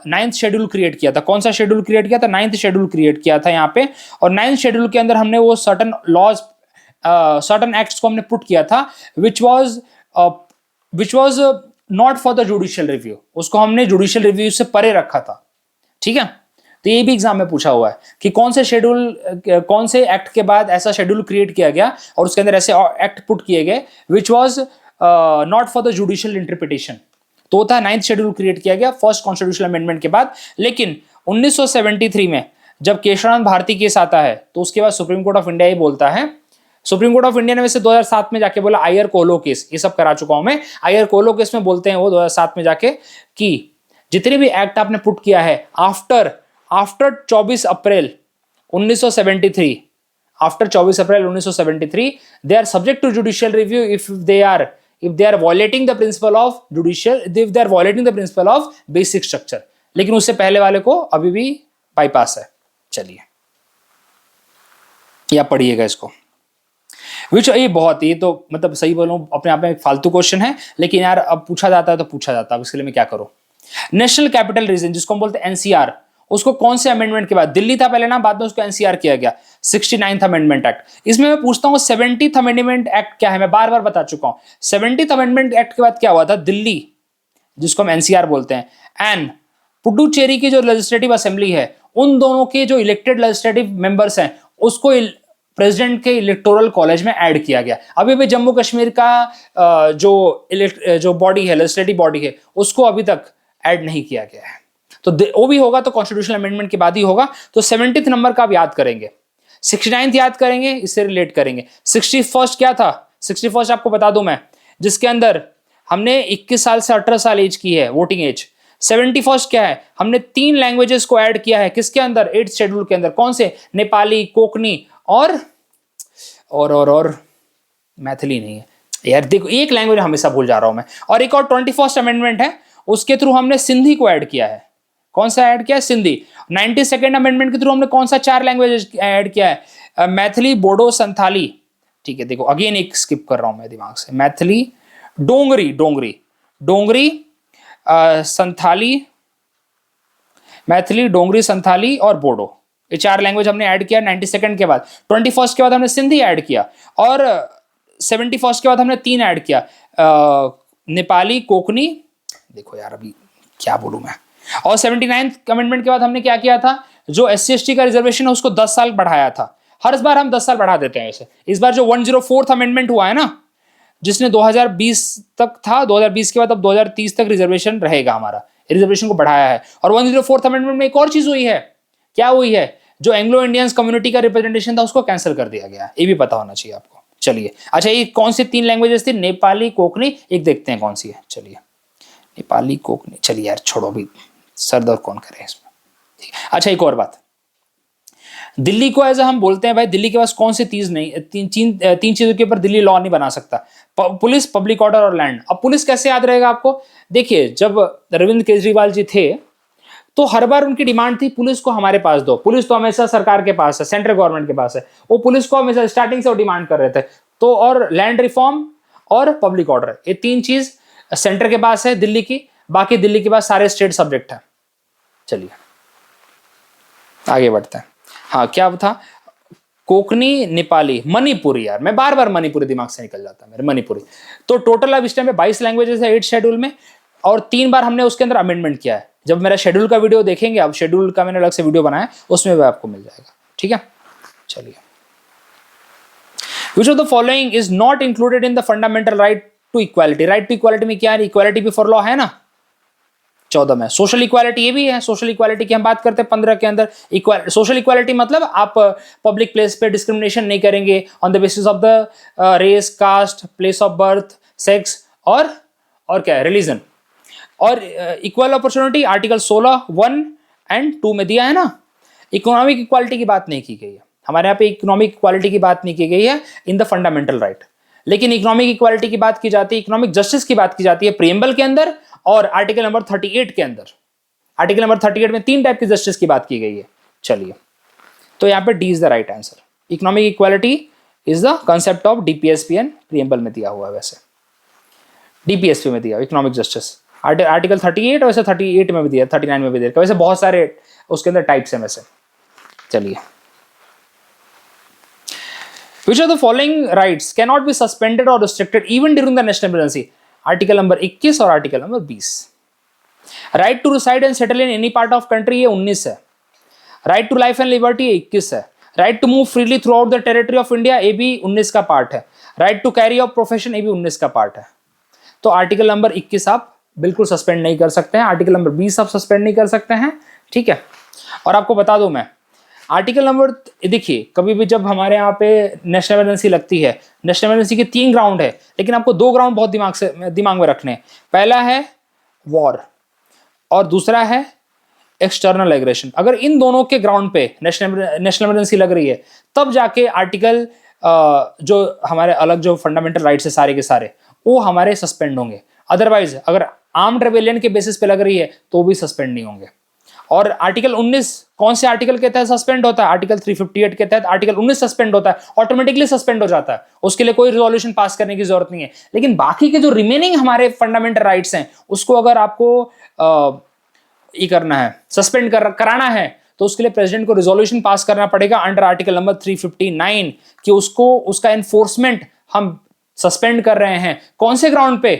S1: 9th शेड्यूल क्रिएट किया था। कौन सा शेड्यूल क्रिएट किया था? 9th शेड्यूल क्रिएट किया था यहाँ पे। और 9th शेड्यूल के अंदर हमने वो सर्टन लॉज, सर्टन एक्ट्स को हमने पुट किया था which was not for the judicial review. उसको हमने जुडिशियल रिव्यू से परे रखा था। ठीक है, तो ये भी एग्जाम में पूछा हुआ है कि कौन से शेड्यूल, कौन से एक्ट के बाद ऐसा शेड्यूल क्रिएट किया गया और उसके अंदर ऐसे एक्ट पुट किए गए which was not for the judicial interpretation. तो होता है 9th शेड्यूल क्रिएट किया गया फर्स्ट कॉन्स्टिट्यूशनल अमेंडमेंट के बाद। लेकिन 1973 में जब केशवानंद भारती केस आता है तो उसके बाद सुप्रीम कोर्ट ऑफ इंडिया ही बोलता है। सुप्रीम कोर्ट ऑफ इंडिया ने वैसे 2007 में जाके बोला, आयर कोलो केस, ये सब करा चुका हूं मैं। आयर कोलो केस में बोलते हैं वो 2007 में जाके कि जितने भी एक्ट आपने पुट किया है after 24 April 1973, after 24 April 1973 they are subject to judicial review if they are violating the principle of judicial, if they are violating the principle of basic structure। लेकिन उससे पहले वाले को अभी भी बाईपास है। चलिए या पढ़िएगा इसको। विच ये बहुत ही तो मतलब सही बोलूं अपने आप में एक फालतू क्वेश्चन है, लेकिन यार अब पूछा जाता है तो पूछा जाता है, इसके लिए मैं क्या करूं। नेशनल कैपिटल रीजन जिसको हम बोलते हैं एनसीआर, उसको कौन से अमेंडमेंट के बाद? दिल्ली था पहले ना, बाद में उसको एनसीआर किया गया 69th अमेंडमेंट एक्ट। इसमें मैं पूछता हूं 70th अमेंडमेंट एक्ट क्या है? मैं बार बार बता चुका हूं। 70th अमेंडमेंट एक्ट के बाद क्या हुआ था? दिल्ली जिसको हम एनसीआर बोलते हैं एंड पुडुचेरी की जो लेजिस्लेटिव असेंबली है, उन दोनों के जो इलेक्टेड लेजिस्लेटिव मेंबर्स हैं उसको प्रेसिडेंट के इलेक्टोरल कॉलेज में ऐड किया गया। अभी भी जम्मू कश्मीर का जो बॉडी है, लेजिस्लेटिव बॉडी है, उसको अभी तक ऐड नहीं किया गया है। तो वो भी होगा तो कॉन्स्टिट्यूशनल अमेंडमेंट के बाद ही होगा। तो 70th नंबर का आप याद करेंगे, 69th याद करेंगे, इससे रिलेट करेंगे। 61st क्या था? 61st आपको बता दूं मैं, जिसके अंदर हमने 21 साल से 18 साल एज की है वोटिंग एज। 71st क्या है? हमने 3 लैंग्वेजेस को ऐड किया है किसके अंदर? 8th शेड्यूल के अंदर। कौन से? नेपाली, कोकनी और मैथिली नहीं है यार, देखो एक लैंग्वेज हमेशा भूल जा रहा हूं मैं। और एक और 21st अमेंडमेंट है, उसके थ्रू हमने सिंधी को ऐड किया है। कौन सा ऐड किया है? सिंधी। 92nd अमेंडमेंट के थ्रू हमने कौन सा 4 लैंग्वेज ऐड किया है? मैथिली, बोडो, संथाली। ठीक है, देखो अगेन एक स्किप कर रहा हूं मैं दिमाग से। मैथिली, डोंगरी, संथाली, मैथिली, डोंगरी, संथाली और बोडो, ये 4 लैंग्वेज हमने ऐड किया 92nd के बाद। 21st के बाद हमने सिंधी ऐड किया और 71st के बाद हमने 3 ऐड किया, नेपाली, कोकनी। देखो यार अभी क्या बोलूं मैं, और 79th अमेंडमेंट के बाद हमने क्या किया था, जो SC/ST का रिजर्वेशन है उसको 10 साल बढ़ाया था। हर बार हम 10 साल बढ़ा देते हैं ऐसे। इस बार जो 104th अमेंडमेंट हुआ है ना, जिसने 2020 तक था, 2020 के बाद अब 2030 तक रिजर्वेशन रहेगा हमारा, रिजर्वेशन को बढ़ाया है। और 104th अमेंडमेंट में एक और चीज हुई है, क्या हुई है, जो एंग्लो इंडियंस कम्युनिटी का रिप्रेजेंटेशन था उसको कैंसिल कर दिया गया, ये भी पता होना चाहिए आपको। चलिए, अच्छा ये कौन सी 3 लैंग्वेजेस थी, नेपाली, कोंकणी, एक देखते हैं कौन सी है। चलिए, नेपाली, कोंकणी, चलिए यार छोड़ो भी, सर दर्द कौन करे इसमें। अच्छा एक और बात, दिल्ली को एज हम बोलते हैं भाई, दिल्ली के पास कौन सी चीज नहीं, तीन चीजों के ऊपर दिल्ली लॉ नहीं बना सकता, पुलिस, पब्लिक ऑर्डर और लैंड। अब पुलिस कैसे याद रहेगा आपको, देखिए जब अरविंद केजरीवाल जी थे तो हर बार उनकी डिमांड थी पुलिस को हमारे पास दो, पुलिस तो हमेशा सरकार के पास है, सेंट्रल गवर्नमेंट के पास है, वो पुलिस को हमेशा स्टार्टिंग से वो डिमांड कर रहे थे। तो और लैंड रिफॉर्म और पब्लिक ऑर्डर, ये 3 चीज सेंटर के पास है दिल्ली की, बाकी दिल्ली के पास सारे स्टेट सब्जेक्ट है। चलिए आगे बढ़ते हैं। हाँ क्या था, कोंकणी, नेपाली, मणिपुरी, यार मैं बार बार मणिपुरी दिमाग से निकल जाता है मेरे, मणिपुरी। तो टोटल अब इस टाइम पे 22 लैंग्वेजेस है 8 शेड्यूल में, और 3 बार हमने उसके अंदर अमेंडमेंट किया है। जब मेरा शेड्यूल का वीडियो देखेंगे, अब शेड्यूल का मैंने अलग से वीडियो बनाया, उसमें भी आपको मिल जाएगा, ठीक है। चलिए, which of the following is not included in the fundamental right to equality. Right to equality में क्या है, इक्वालिटी बिफोर लॉ है ना 14 में। सोशल इक्वालिटी ये भी है, सोशल इक्वालिटी की हम बात करते हैं 15 के अंदर। सोशल इक्वालिटी मतलब आप पब्लिक प्लेस पे डिस्क्रिमिनेशन नहीं करेंगे on the basis of the race, caste, place of birth, sex और क्या है, रिलीजन। और इक्वल अपॉर्चुनिटी आर्टिकल 16 1 एंड 2 में दिया है ना। इकोनॉमिक इक्वालिटी की बात नहीं की गई है हमारे यहाँ पे, इकोनॉमिक इक्वालिटी की बात नहीं की गई है इन द फंडामेंटल राइट। लेकिन इकोनॉमिक इक्वालिटी की बात की जाती है, इकोनॉमिक जस्टिस की बात की जाती है प्रीएम्बल के अंदर और आर्टिकल नंबर 38 के अंदर। आर्टिकल नंबर 38 में 3 टाइप की जस्टिस की बात की गई है। चलिए, तो यहाँ पे D is the right answer. Economic equality is the concept of DPSP and, preamble में दिया हुआ है, वैसे डीपीएसपी में दिया इकोनॉमिक जस्टिस आर्टिकल 38, वैसे 38 में भी दिया, 39 में भी दिया, वैसे बहुत सारे उसके अंदर टाइप्स हैं वैसे। चलिए, which of the following rights cannot be suspended or restricted even during the national emergency? Article number 21 और article number 20। Right to reside and settle in any part of country ये 19 है। Right to life and liberty ये 21 है। Right to move freely throughout the territory of India ये भी 19 का part है। Right to carry of profession ये भी 19 का पार्ट है। तो आर्टिकल नंबर 21 आप बिल्कुल सस्पेंड नहीं कर सकते हैं, आर्टिकल नंबर 20 आप सस्पेंड नहीं कर सकते हैं, ठीक है। और आपको बता दूं मैं, आर्टिकल नंबर, देखिए कभी भी जब हमारे यहाँ पे नेशनल इमरजेंसी लगती है, नेशनल इमरजेंसी के 3 ग्राउंड है, लेकिन आपको 2 ग्राउंड बहुत दिमाग में रखने हैं। पहला है वॉर और दूसरा है एक्सटर्नल एग्रेशन। अगर इन दोनों के ग्राउंड पे नेशनल इमरजेंसी लग रही है, तब जाके आर्टिकल जो हमारे अलग जो फंडामेंटल राइट्स है सारे के सारे, वो हमारे सस्पेंड होंगे। अदरवाइज अगर आर्म्ड रेबेलियन के बेसिस पे लग रही है तो भी सस्पेंड नहीं होंगे। और आर्टिकल 19 कौन से आर्टिकल के तहत सस्पेंड होता है, आर्टिकल 358 के तहत आर्टिकल 19 सस्पेंड होता है, ऑटोमेटिकली सस्पेंड हो जाता है, उसके लिए कोई रिजोल्यूशन पास करने की जरूरत नहीं है। लेकिन बाकी के जो रिमेनिंग हमारे फंडामेंटल राइट्स हैं, उसको अगर आपको ये करना है, सस्पेंड कराना है, तो उसके लिए प्रेसिडेंट को रिजोल्यूशन पास करना पड़ेगा अंडर आर्टिकल नंबर 359 कि उसका एनफोर्समेंट हम सस्पेंड कर रहे हैं। कौन से ग्राउंड पे,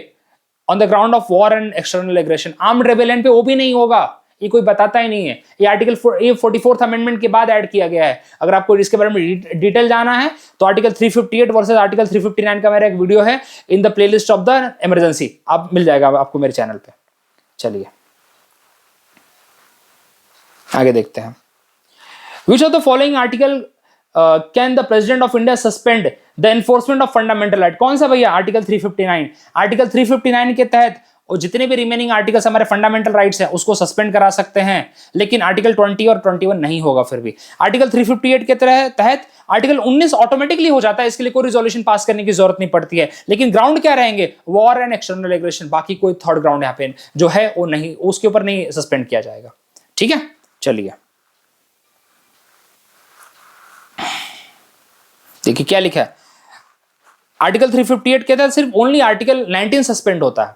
S1: on the ground of war and external aggression. Armed rebellion पे वो भी नहीं होगा, ये कोई बताता ही नहीं है। ये आर्टिकल 44th अमेंडमेंट के बाद ऐड किया गया है। अगर आपको इसके बारे में डिटेल जाना है तो आर्टिकल 358 वर्सेस आर्टिकल 359 का मेरा एक वीडियो है in the playlist of the emergency, आप मिल जाएगा आपको मेरे चैनल पे। चलिए आगे देखते हैं। विच of the following article can the president of India suspend the enforcement of fundamental right. कौन सा भैया, आर्टिकल 359। आर्टिकल 359 के तहत और जितने भी रिमेनिंग आर्टिकल्स हमारे फंडामेंटल राइट्स हैं उसको सस्पेंड करा सकते हैं, लेकिन आर्टिकल 20 और 21 नहीं होगा। फिर भी आर्टिकल 358 के तहत आर्टिकल 19 ऑटोमेटिकली हो जाता है, इसके लिए कोई रिजोल्यूशन पास करने की जरूरत नहीं पड़ती है। लेकिन ग्राउंड क्या रहेंगे, वॉर एंड एक्सटर्नल एग्रेशन। बाकी कोई थर्ड ग्राउंड यहाँ पे जो है वो नहीं, उसके ऊपर नहीं सस्पेंड किया जाएगा, ठीक है। चलिए देखिए क्या लिखा है, आर्टिकल 358 के तहत सिर्फ ओनली आर्टिकल 19 सस्पेंड होता है,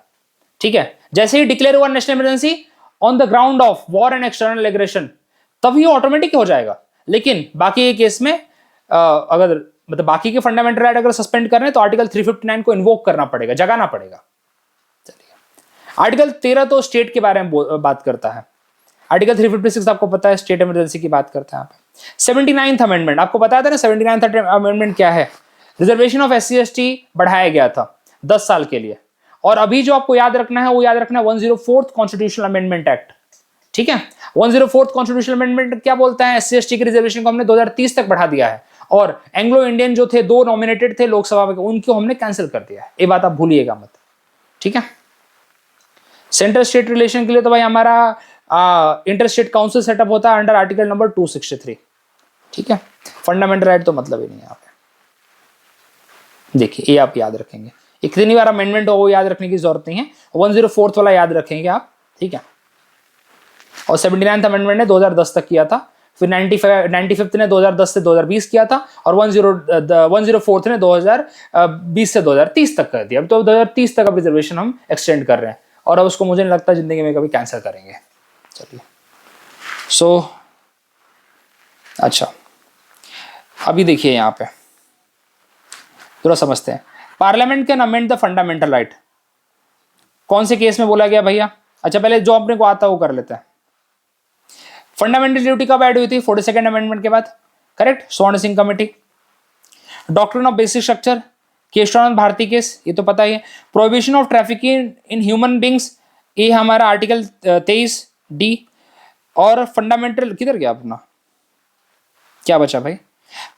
S1: ठीक है। जैसे ही डिक्लेयर हुआ national emergency on the ground of war and external aggression, तभी ऑटोमेटिक हो जाएगा। लेकिन बाकी के केस में अगर मतलब बाकी के फंडामेंटल राइट अगर सस्पेंड करने तो आर्टिकल 359 को इन्वोक करना पड़ेगा, जगाना पड़ेगा। चलिए आर्टिकल 13 तो स्टेट के बारे में बात करता है, आर्टिकल 356 आपको पता है, स्टेट इमरजेंसी की बात करते हैं यहाँ पे। 79th अमेंडमेंट आपको बताया था ना, 79th अमेंडमेंट क्या है? रिजर्वेशन ऑफ SC ST बढ़ाया गया था 10 साल के लिए। और अभी जो आपको याद रखना है वो याद रखना है 104th कॉन्स्टिट्यूशनल अमेंडमेंट एक्ट, ठीक है। 104th कॉन्स्टिट्यूशनल अमेंडमेंट क्या बोलता है? SC ST के रिजर्वेशन को हमने 2030 तक बढ़ा दिया है, और एंग्लो इंडियन जो थे 2 नॉमिनेटेड थे लोकसभा में, उनको हमने कैंसिल कर दिया है। ये बात आप भूलिएगा मत, ठीक है। सेंट्रल स्टेट रिलेशन के लिए तो भाई हमारा इंटर स्टेट काउंसिल सेटअप होता है अंडर आर्टिकल नंबर 263, ठीक है। फंडामेंटल राइट तो मतलब ही नहीं है यहाँ पे। देखिए ये आप याद रखेंगे, कितनी बार अमेंडमेंट हो वो याद रखने की जरूरत नहीं है, 104th वाला याद रखेंगे आप, ठीक है। और 79th अमेंडमेंट ने 2010 तक किया था, फिर 95th ने 2010 से 2020 किया था, और 104th ने 2020 से 2030 तक कर दिया। अब तो 2030 तक अब रिजर्वेशन हम एक्सटेंड कर रहे हैं, और अब उसको मुझे नहीं लगता जिंदगी में कभी कैंसिल करेंगे। चलिए अच्छा, अभी देखिए यहाँ पे थोड़ा समझते हैं। Parliament can amend the fundamental right, कौन से केस में बोला गया भैया? अच्छा पहले जो अपने को आता है वो कर लेते हैं। फंडामेंटल ड्यूटी कब ऐड हुई थी? 42nd अमेंडमेंट के बाद, correct. Swaran Singh committee. Doctrine of basic structure, Kesavananda Bharati case, ये तो पता ही है। Prohibition of trafficking in human beings, ये हमारा आर्टिकल 23D। और फंडामेंटल किधर गया अपना, क्या बचा भाई?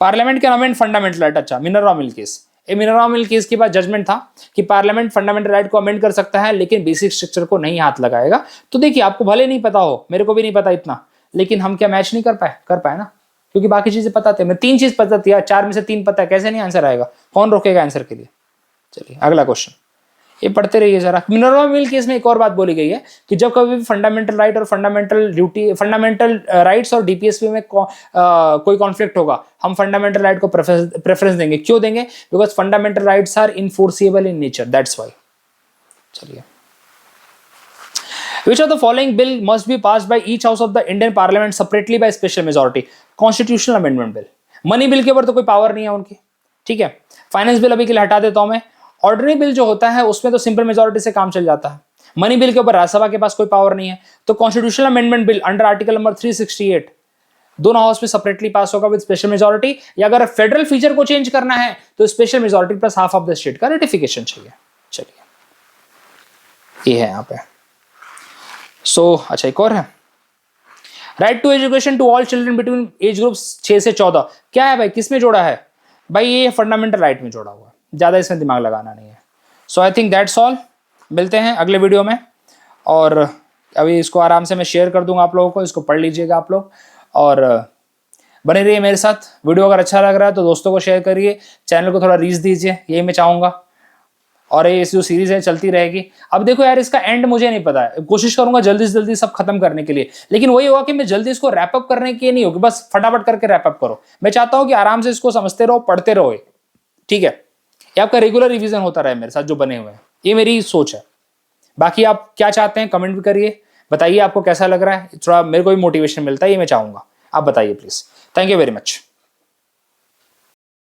S1: Parliament can amend fundamental right. अच्छा, मिनरवा मिल केस, ये मिनरवा मिल केस के बाद जजमेंट था कि पार्लियामेंट फंडामेंटल राइट को अमेंड कर सकता है लेकिन बेसिक स्ट्रक्चर को नहीं हाथ लगाएगा। तो देखिए आपको भले नहीं पता हो, मेरे को भी नहीं पता इतना, लेकिन हम क्या मैच नहीं कर पाए ना, क्योंकि बाकी चीजें पता थी। मैं 3 चीज पता थी यार, 4 में से 3 पता है, कैसे नहीं आंसर आएगा? कौन रोकेगा आंसर के लिए? चलिए अगला क्वेश्चन, ये पढ़ते रहिए जरा। मिनरवा मिल केस में एक और बात बोली गई है कि जब कभी भी फंडामेंटल राइट और फंडामेंटल ड्यूटी, फंडामेंटल राइट्स और DPSP में कोई कॉन्फ्लिक्ट होगा, हम फंडामेंटल राइट को प्रेफरेंस देंगे। क्यों देंगे? Because fundamental rights are enforceable in nature, that's why. चलिए, Which of the following bill must be passed by each house of the Indian Parliament separately by special majority? Constitutional Amendment Bill। Money bill के ऊपर तो कोई power नहीं है उनकी, ठीक है। फाइनेंस बिल अभी के लिए हटा देता हूं मैं। ऑर्डिनरी बिल जो होता है उसमें तो सिंपल मेजोरिटी से काम चल जाता है। मनी बिल के ऊपर राज्यसभा के पास कोई पावर नहीं है। तो constitutional amendment bill under article number 368 दोनों हाउस में सेपरेटली पास होगा विद स्पेशल मेजोरिटी, या अगर फेडरल फीचर को चेंज करना है तो special majority plus half of the state का रेटिफिकेशन चाहिए। चलिए ये है यहाँ पे। अच्छा एक और है, right to education to all children between age groups 6 से 14। क्या है भाई, किस में जोड़ा है भाई? ये फंडामेंटल राइट में जोड़ा हुआ है, ज्यादा इसमें दिमाग लगाना नहीं है। सो आई थिंक दैट्स ऑल। मिलते हैं अगले वीडियो में, और अभी इसको आराम से मैं शेयर कर दूंगा आप लोगों को, इसको पढ़ लीजिएगा आप लोग, और बने रहिए मेरे साथ। वीडियो अगर अच्छा लग रहा है तो दोस्तों को शेयर करिए, चैनल को थोड़ा रीच दीजिए, यही मैं चाहूँगा। और ये जो सीरीज है चलती रहेगी। अब देखो यार, इसका एंड मुझे नहीं पता है, कोशिश करूंगा जल्दी से जल्दी सब खत्म करने के लिए, लेकिन वही होगा कि मैं जल्दी इसको रैप अप करने के नहीं होगी, बस फटाफट करके रैप अप करो। मैं चाहता हूं कि आराम से इसको समझते रहो, पढ़ते रहो, ठीक है। ये आपका रेगुलर रिवीजन होता रहे मेरे साथ जो बने हुए हैं, ये मेरी सोच है। बाकी आप क्या चाहते हैं कमेंट भी करिए, बताइए आपको कैसा लग रहा है, थोड़ा मेरे को भी मोटिवेशन मिलता है, ये मैं चाहूंगा। आप बताइए please. Thank you very much.